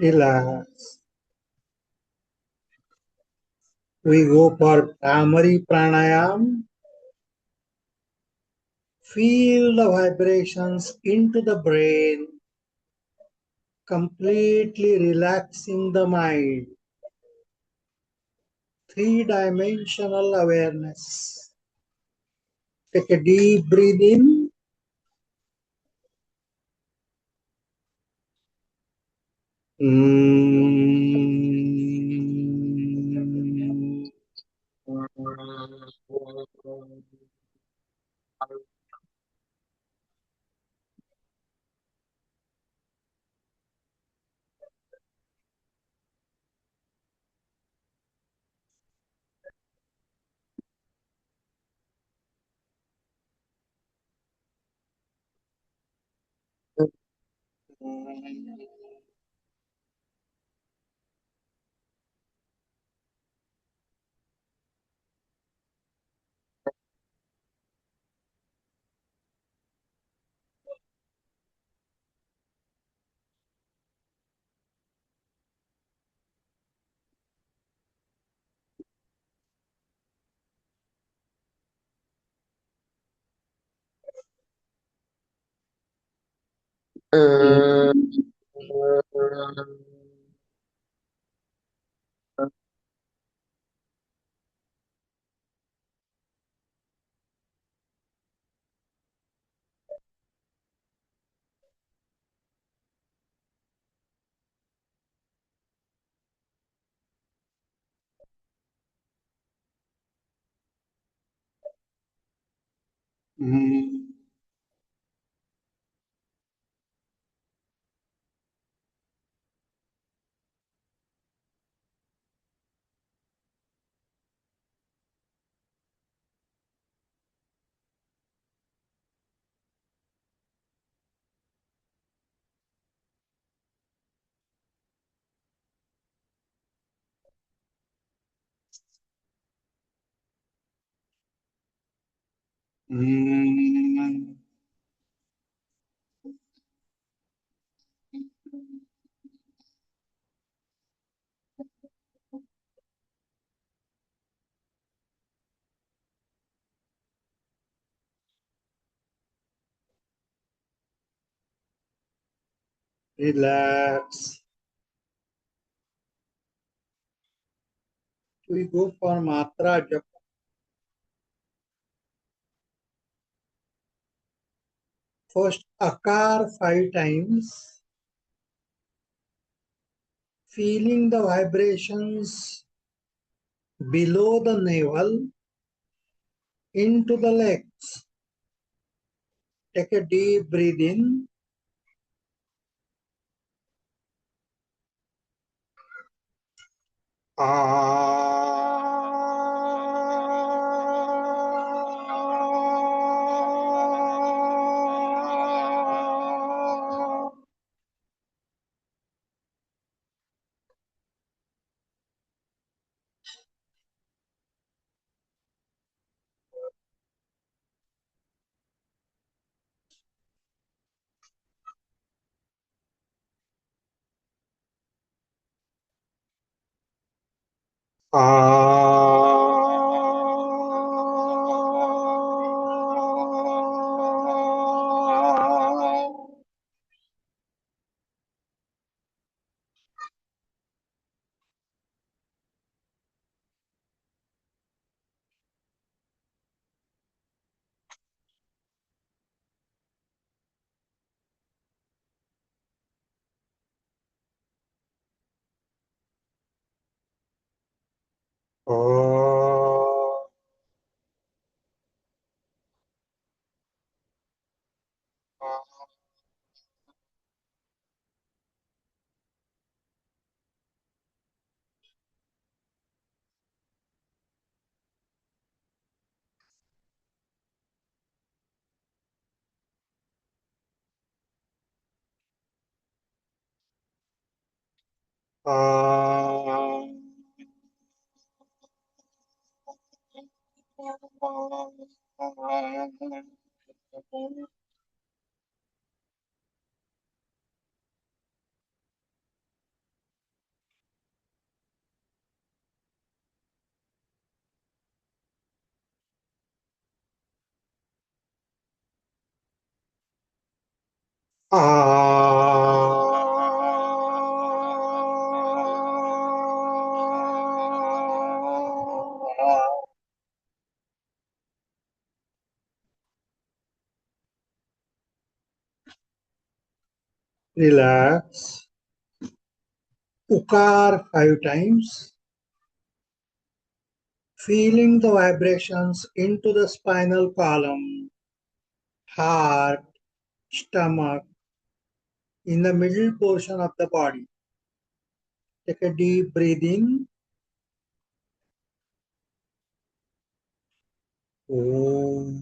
Relax. We go for Bhramari Pranayam. Feel the vibrations into the brain, completely relaxing the mind. Three-dimensional awareness. Take a deep breath in. Mm. Mm. Mm. Relax. We go for matra japa. First akar 5 times, feeling the vibrations below the navel into the legs. Take a deep breath in. Relax. Ukar 5 times, feeling the vibrations into the spinal column, heart, stomach, in the middle portion of the body. Take a deep breath in. Om.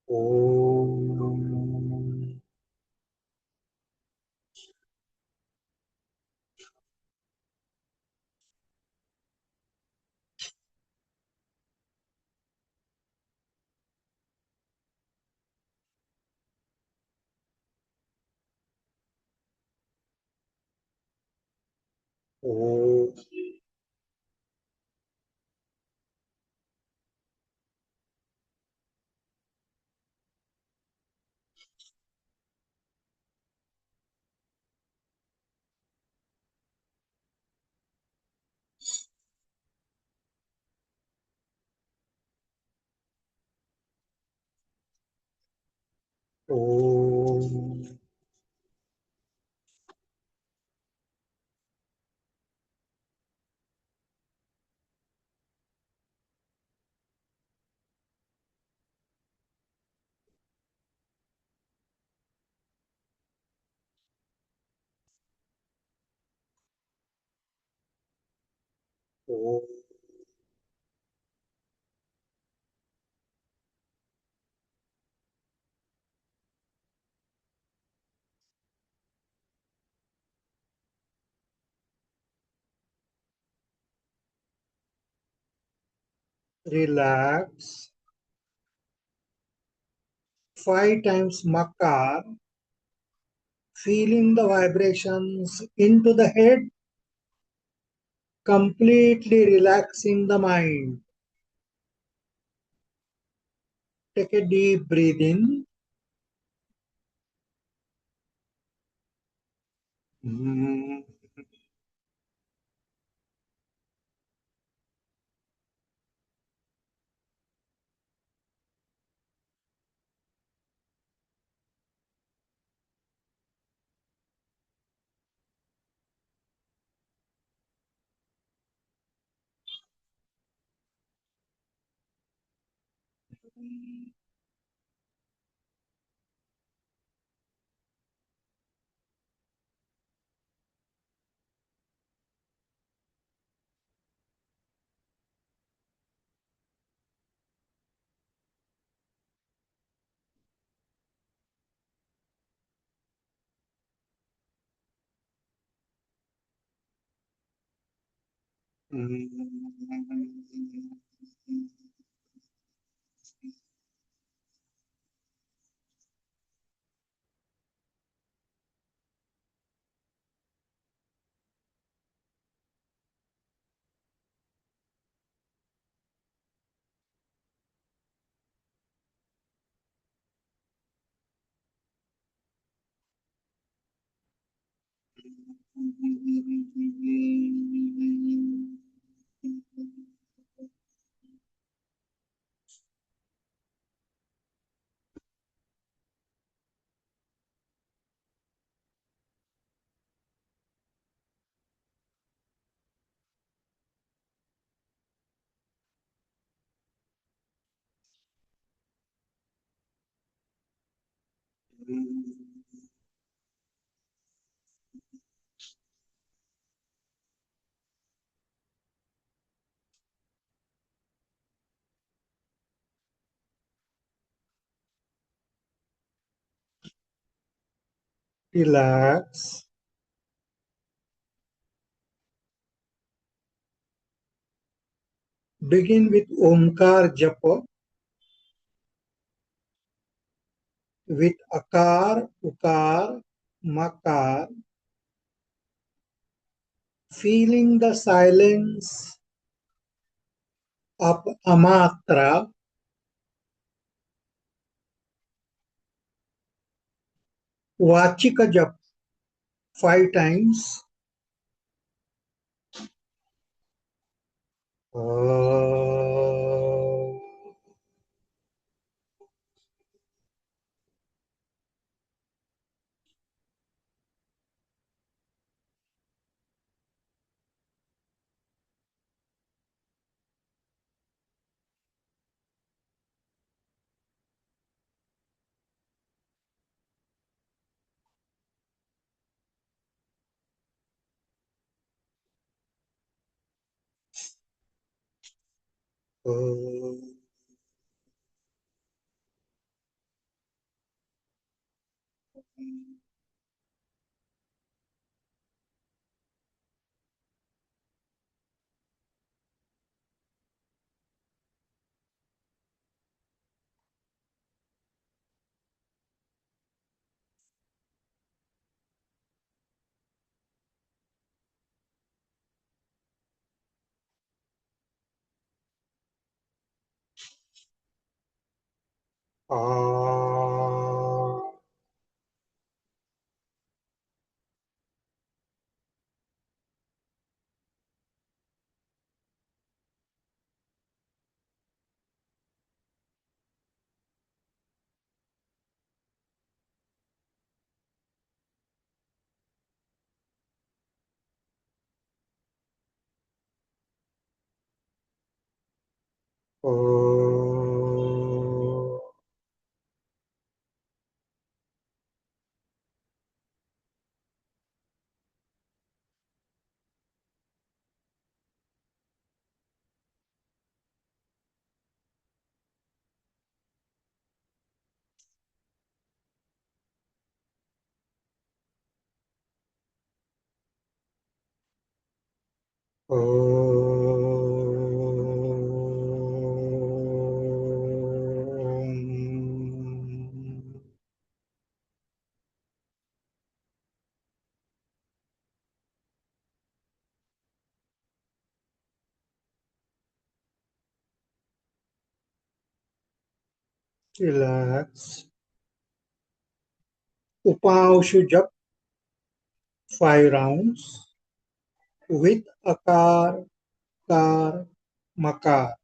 Om. Om. Om. Oh. Relax. 5 times makar, feeling the vibrations into the head, completely relaxing the mind. Take a deep breath in. Mm. Relax. Begin with Omkar Japa with Akar, Ukar, Makar, feeling the silence of Amatra, Vachika Jap 5 times. Om. Relax. Upanshu Jap 5 rounds with Akar, Kar, Makar.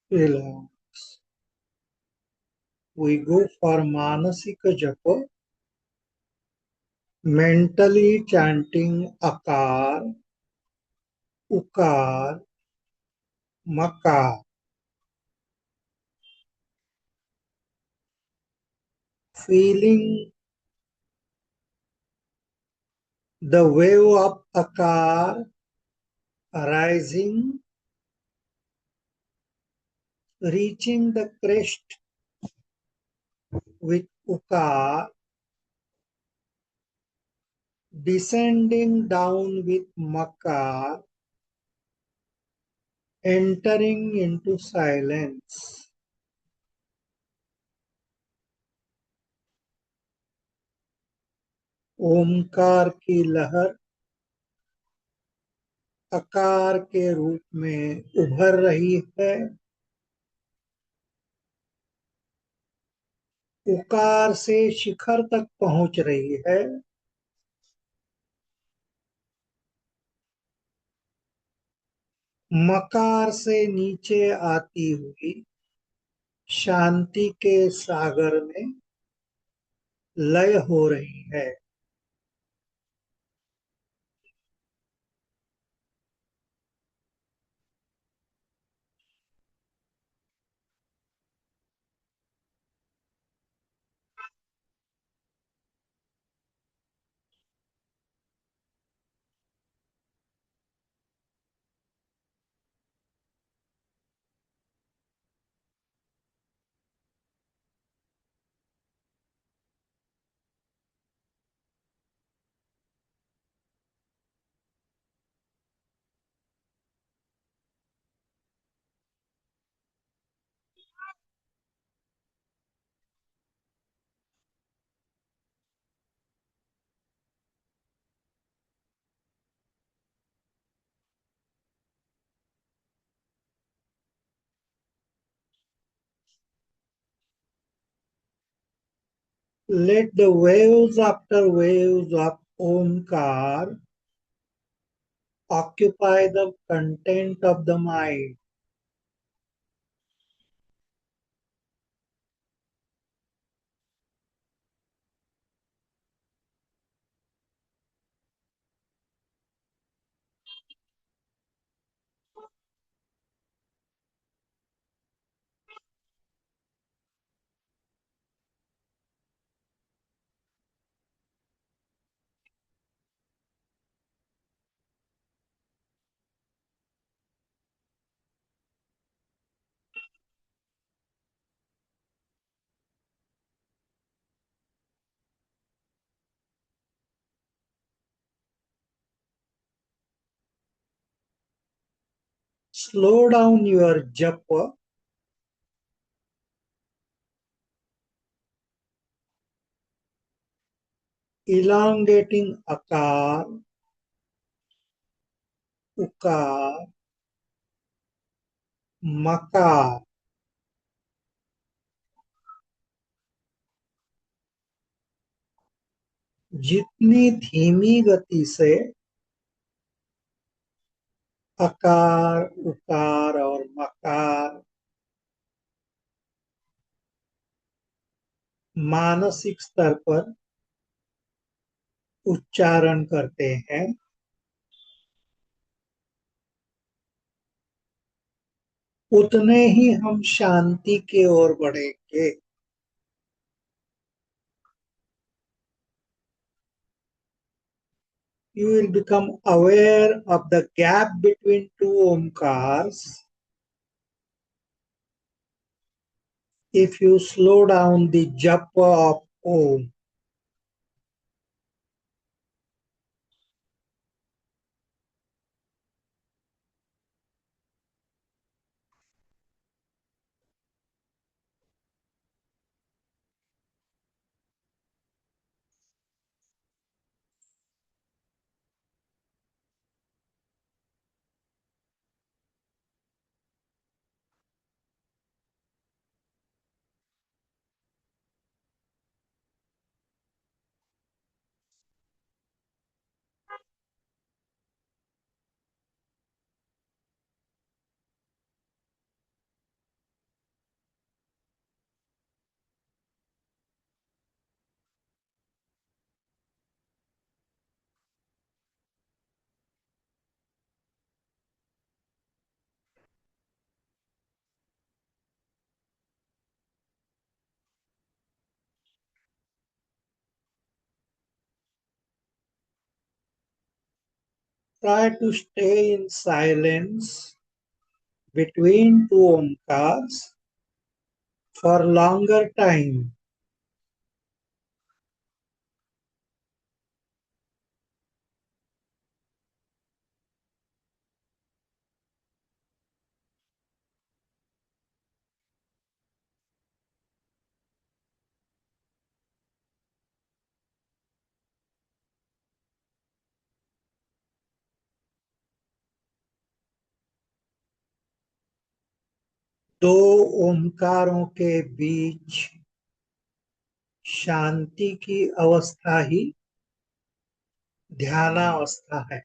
Relax. We go for Manasika Japa, mentally chanting Akar, Ukar, Makar, feeling the wave of Akar rising, reaching the crest with Ukar, descending down with Makar, entering into silence. Omkar की लहर आकार के रूप में उभर रही है, उकार से शिखर तक पहुंच रही है, मकार से नीचे आती हुई शांति के सागर में लय हो रही है. Let the waves after waves of Omkar occupy the content of the mind. slow down your japa, elongating akar, ukar, makar. जितनी धीमी गति से अकार, उकार और मकार मानसिक स्तर पर उच्चारण करते हैं, उतने ही हम शांति की ओर बढ़ेंगे। You will become aware of the gap between two omkars if you slow down the japa of Om. Try to stay in silence between two omkars for longer time. दो ओमकारों के बीच शांति की अवस्था ही ध्यानावस्था है।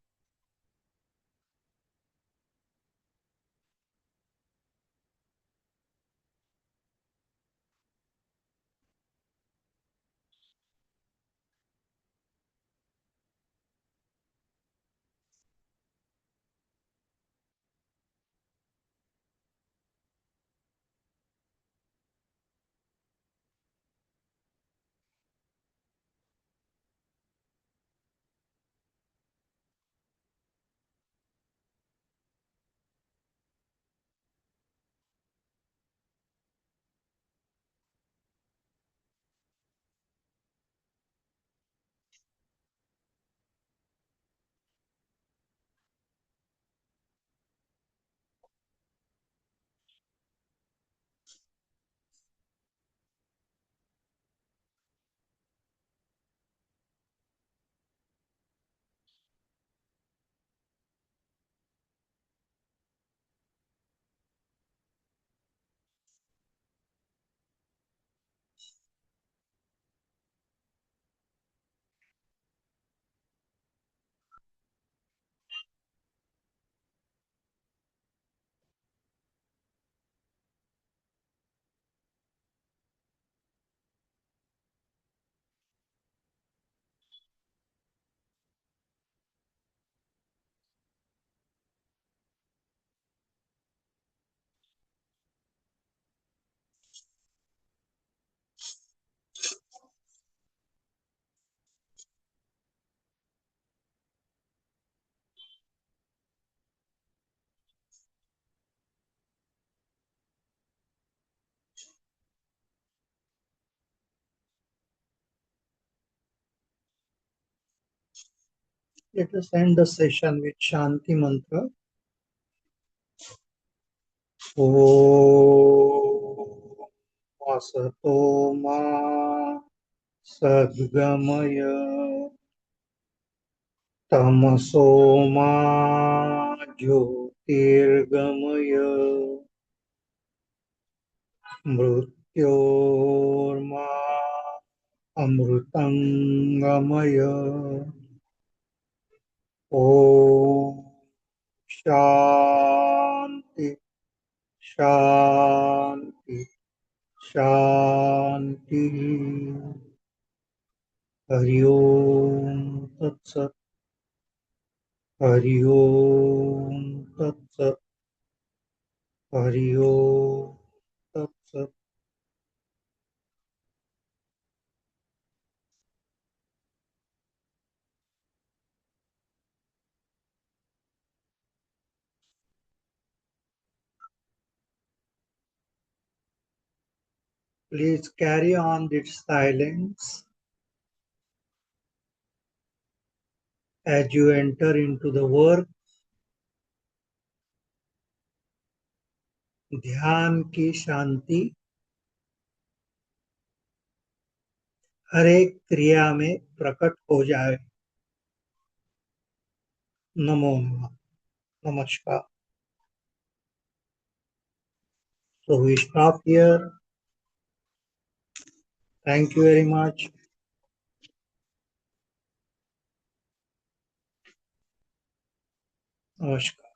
Let us end the session with Shanti mantra. ॐ असतो मा सद्गमय तमसो मा ज्योतिर्गमय मृत्योर्मा अमृतंगमय ॐ शांति शांति शांति हरि ओम तत्सत हरि ओम तत्सत हरि ओम तत्सत Please carry on this silence as you enter into the work. ध्यान की शांति हर एक क्रिया में प्रकट हो जाए। नमो नमः। नमस्कार। So we stop here. Thank you very much. नमस्कार।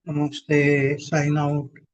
नमस्ते। Sign out.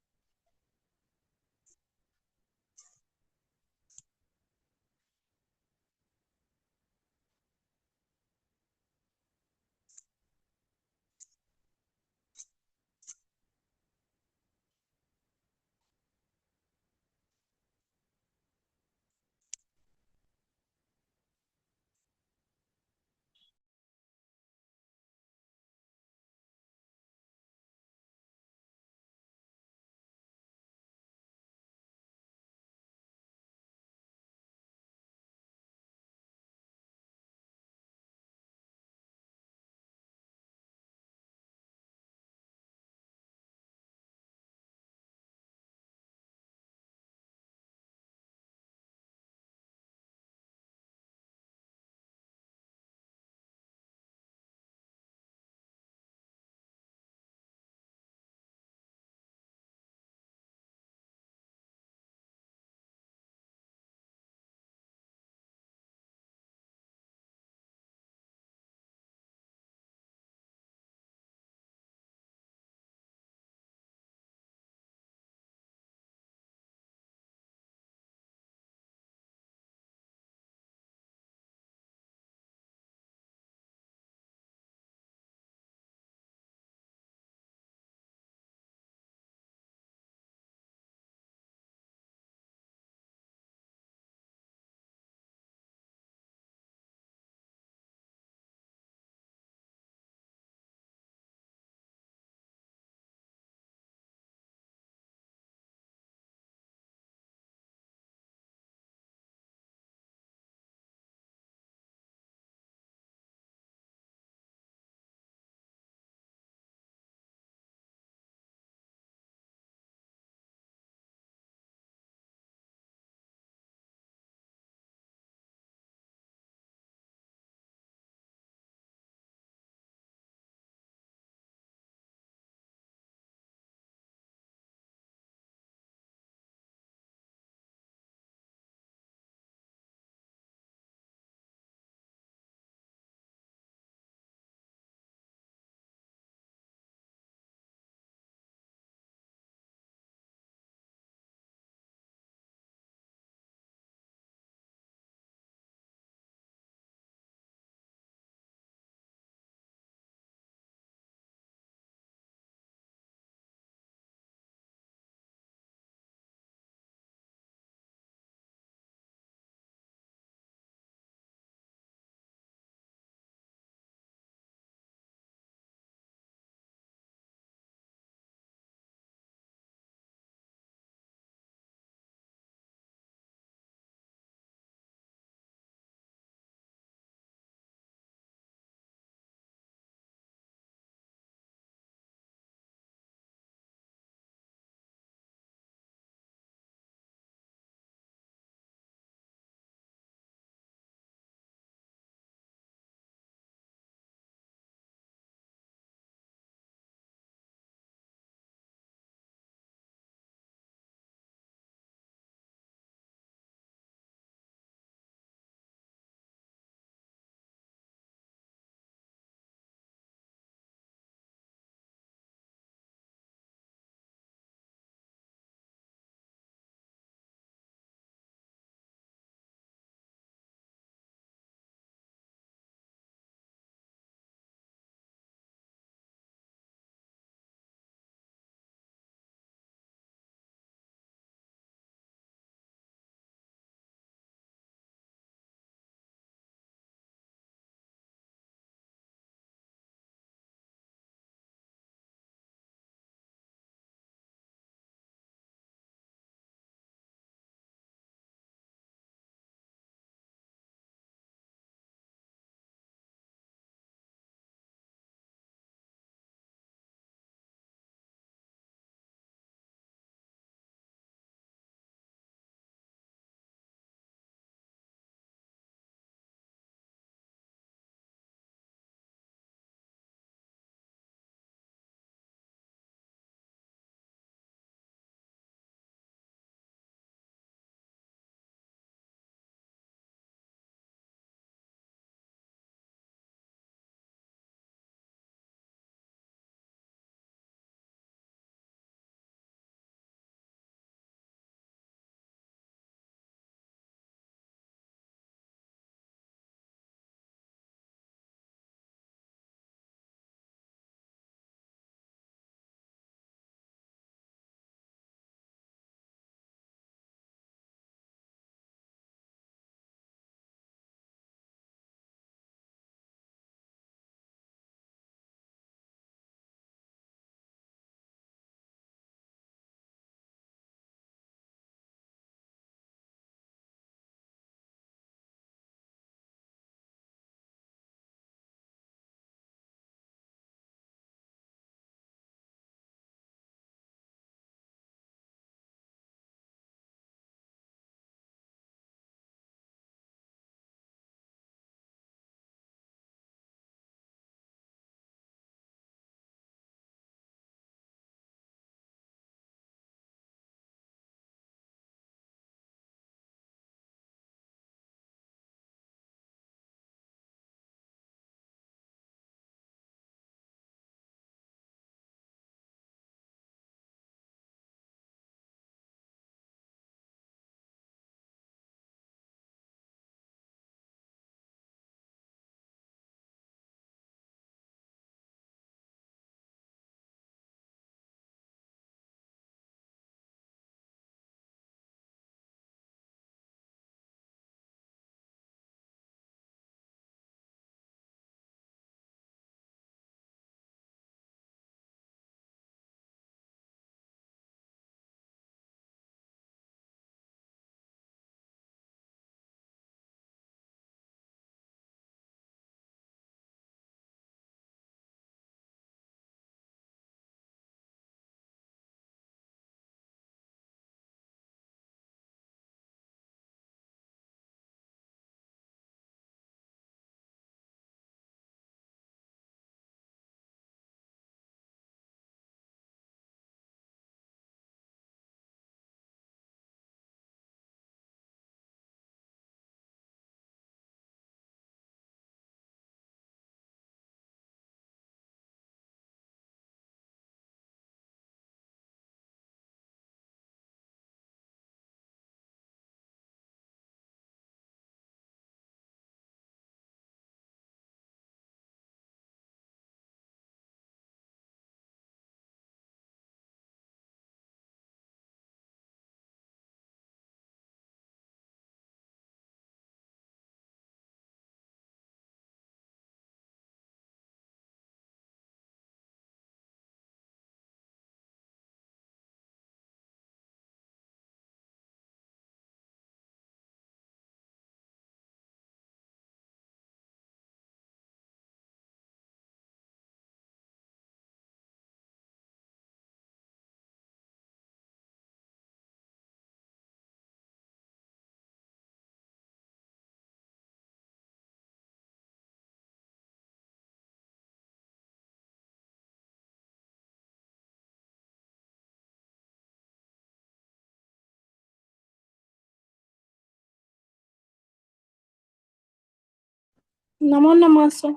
नमो नमः सर।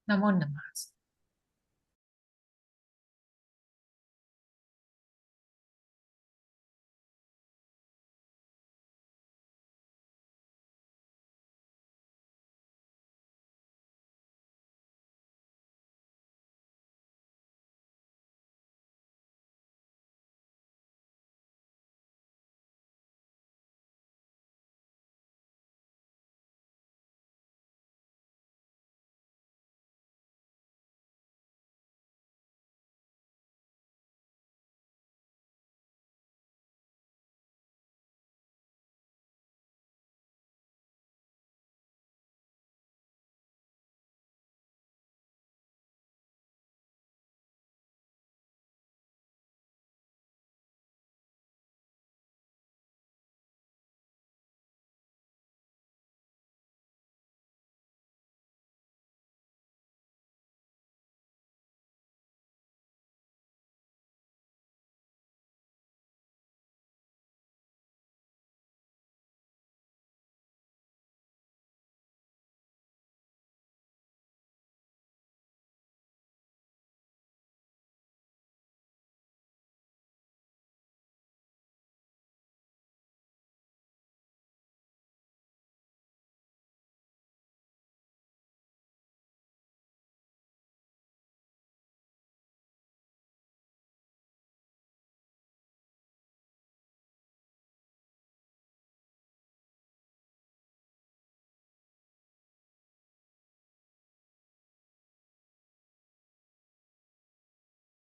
नमो नमः।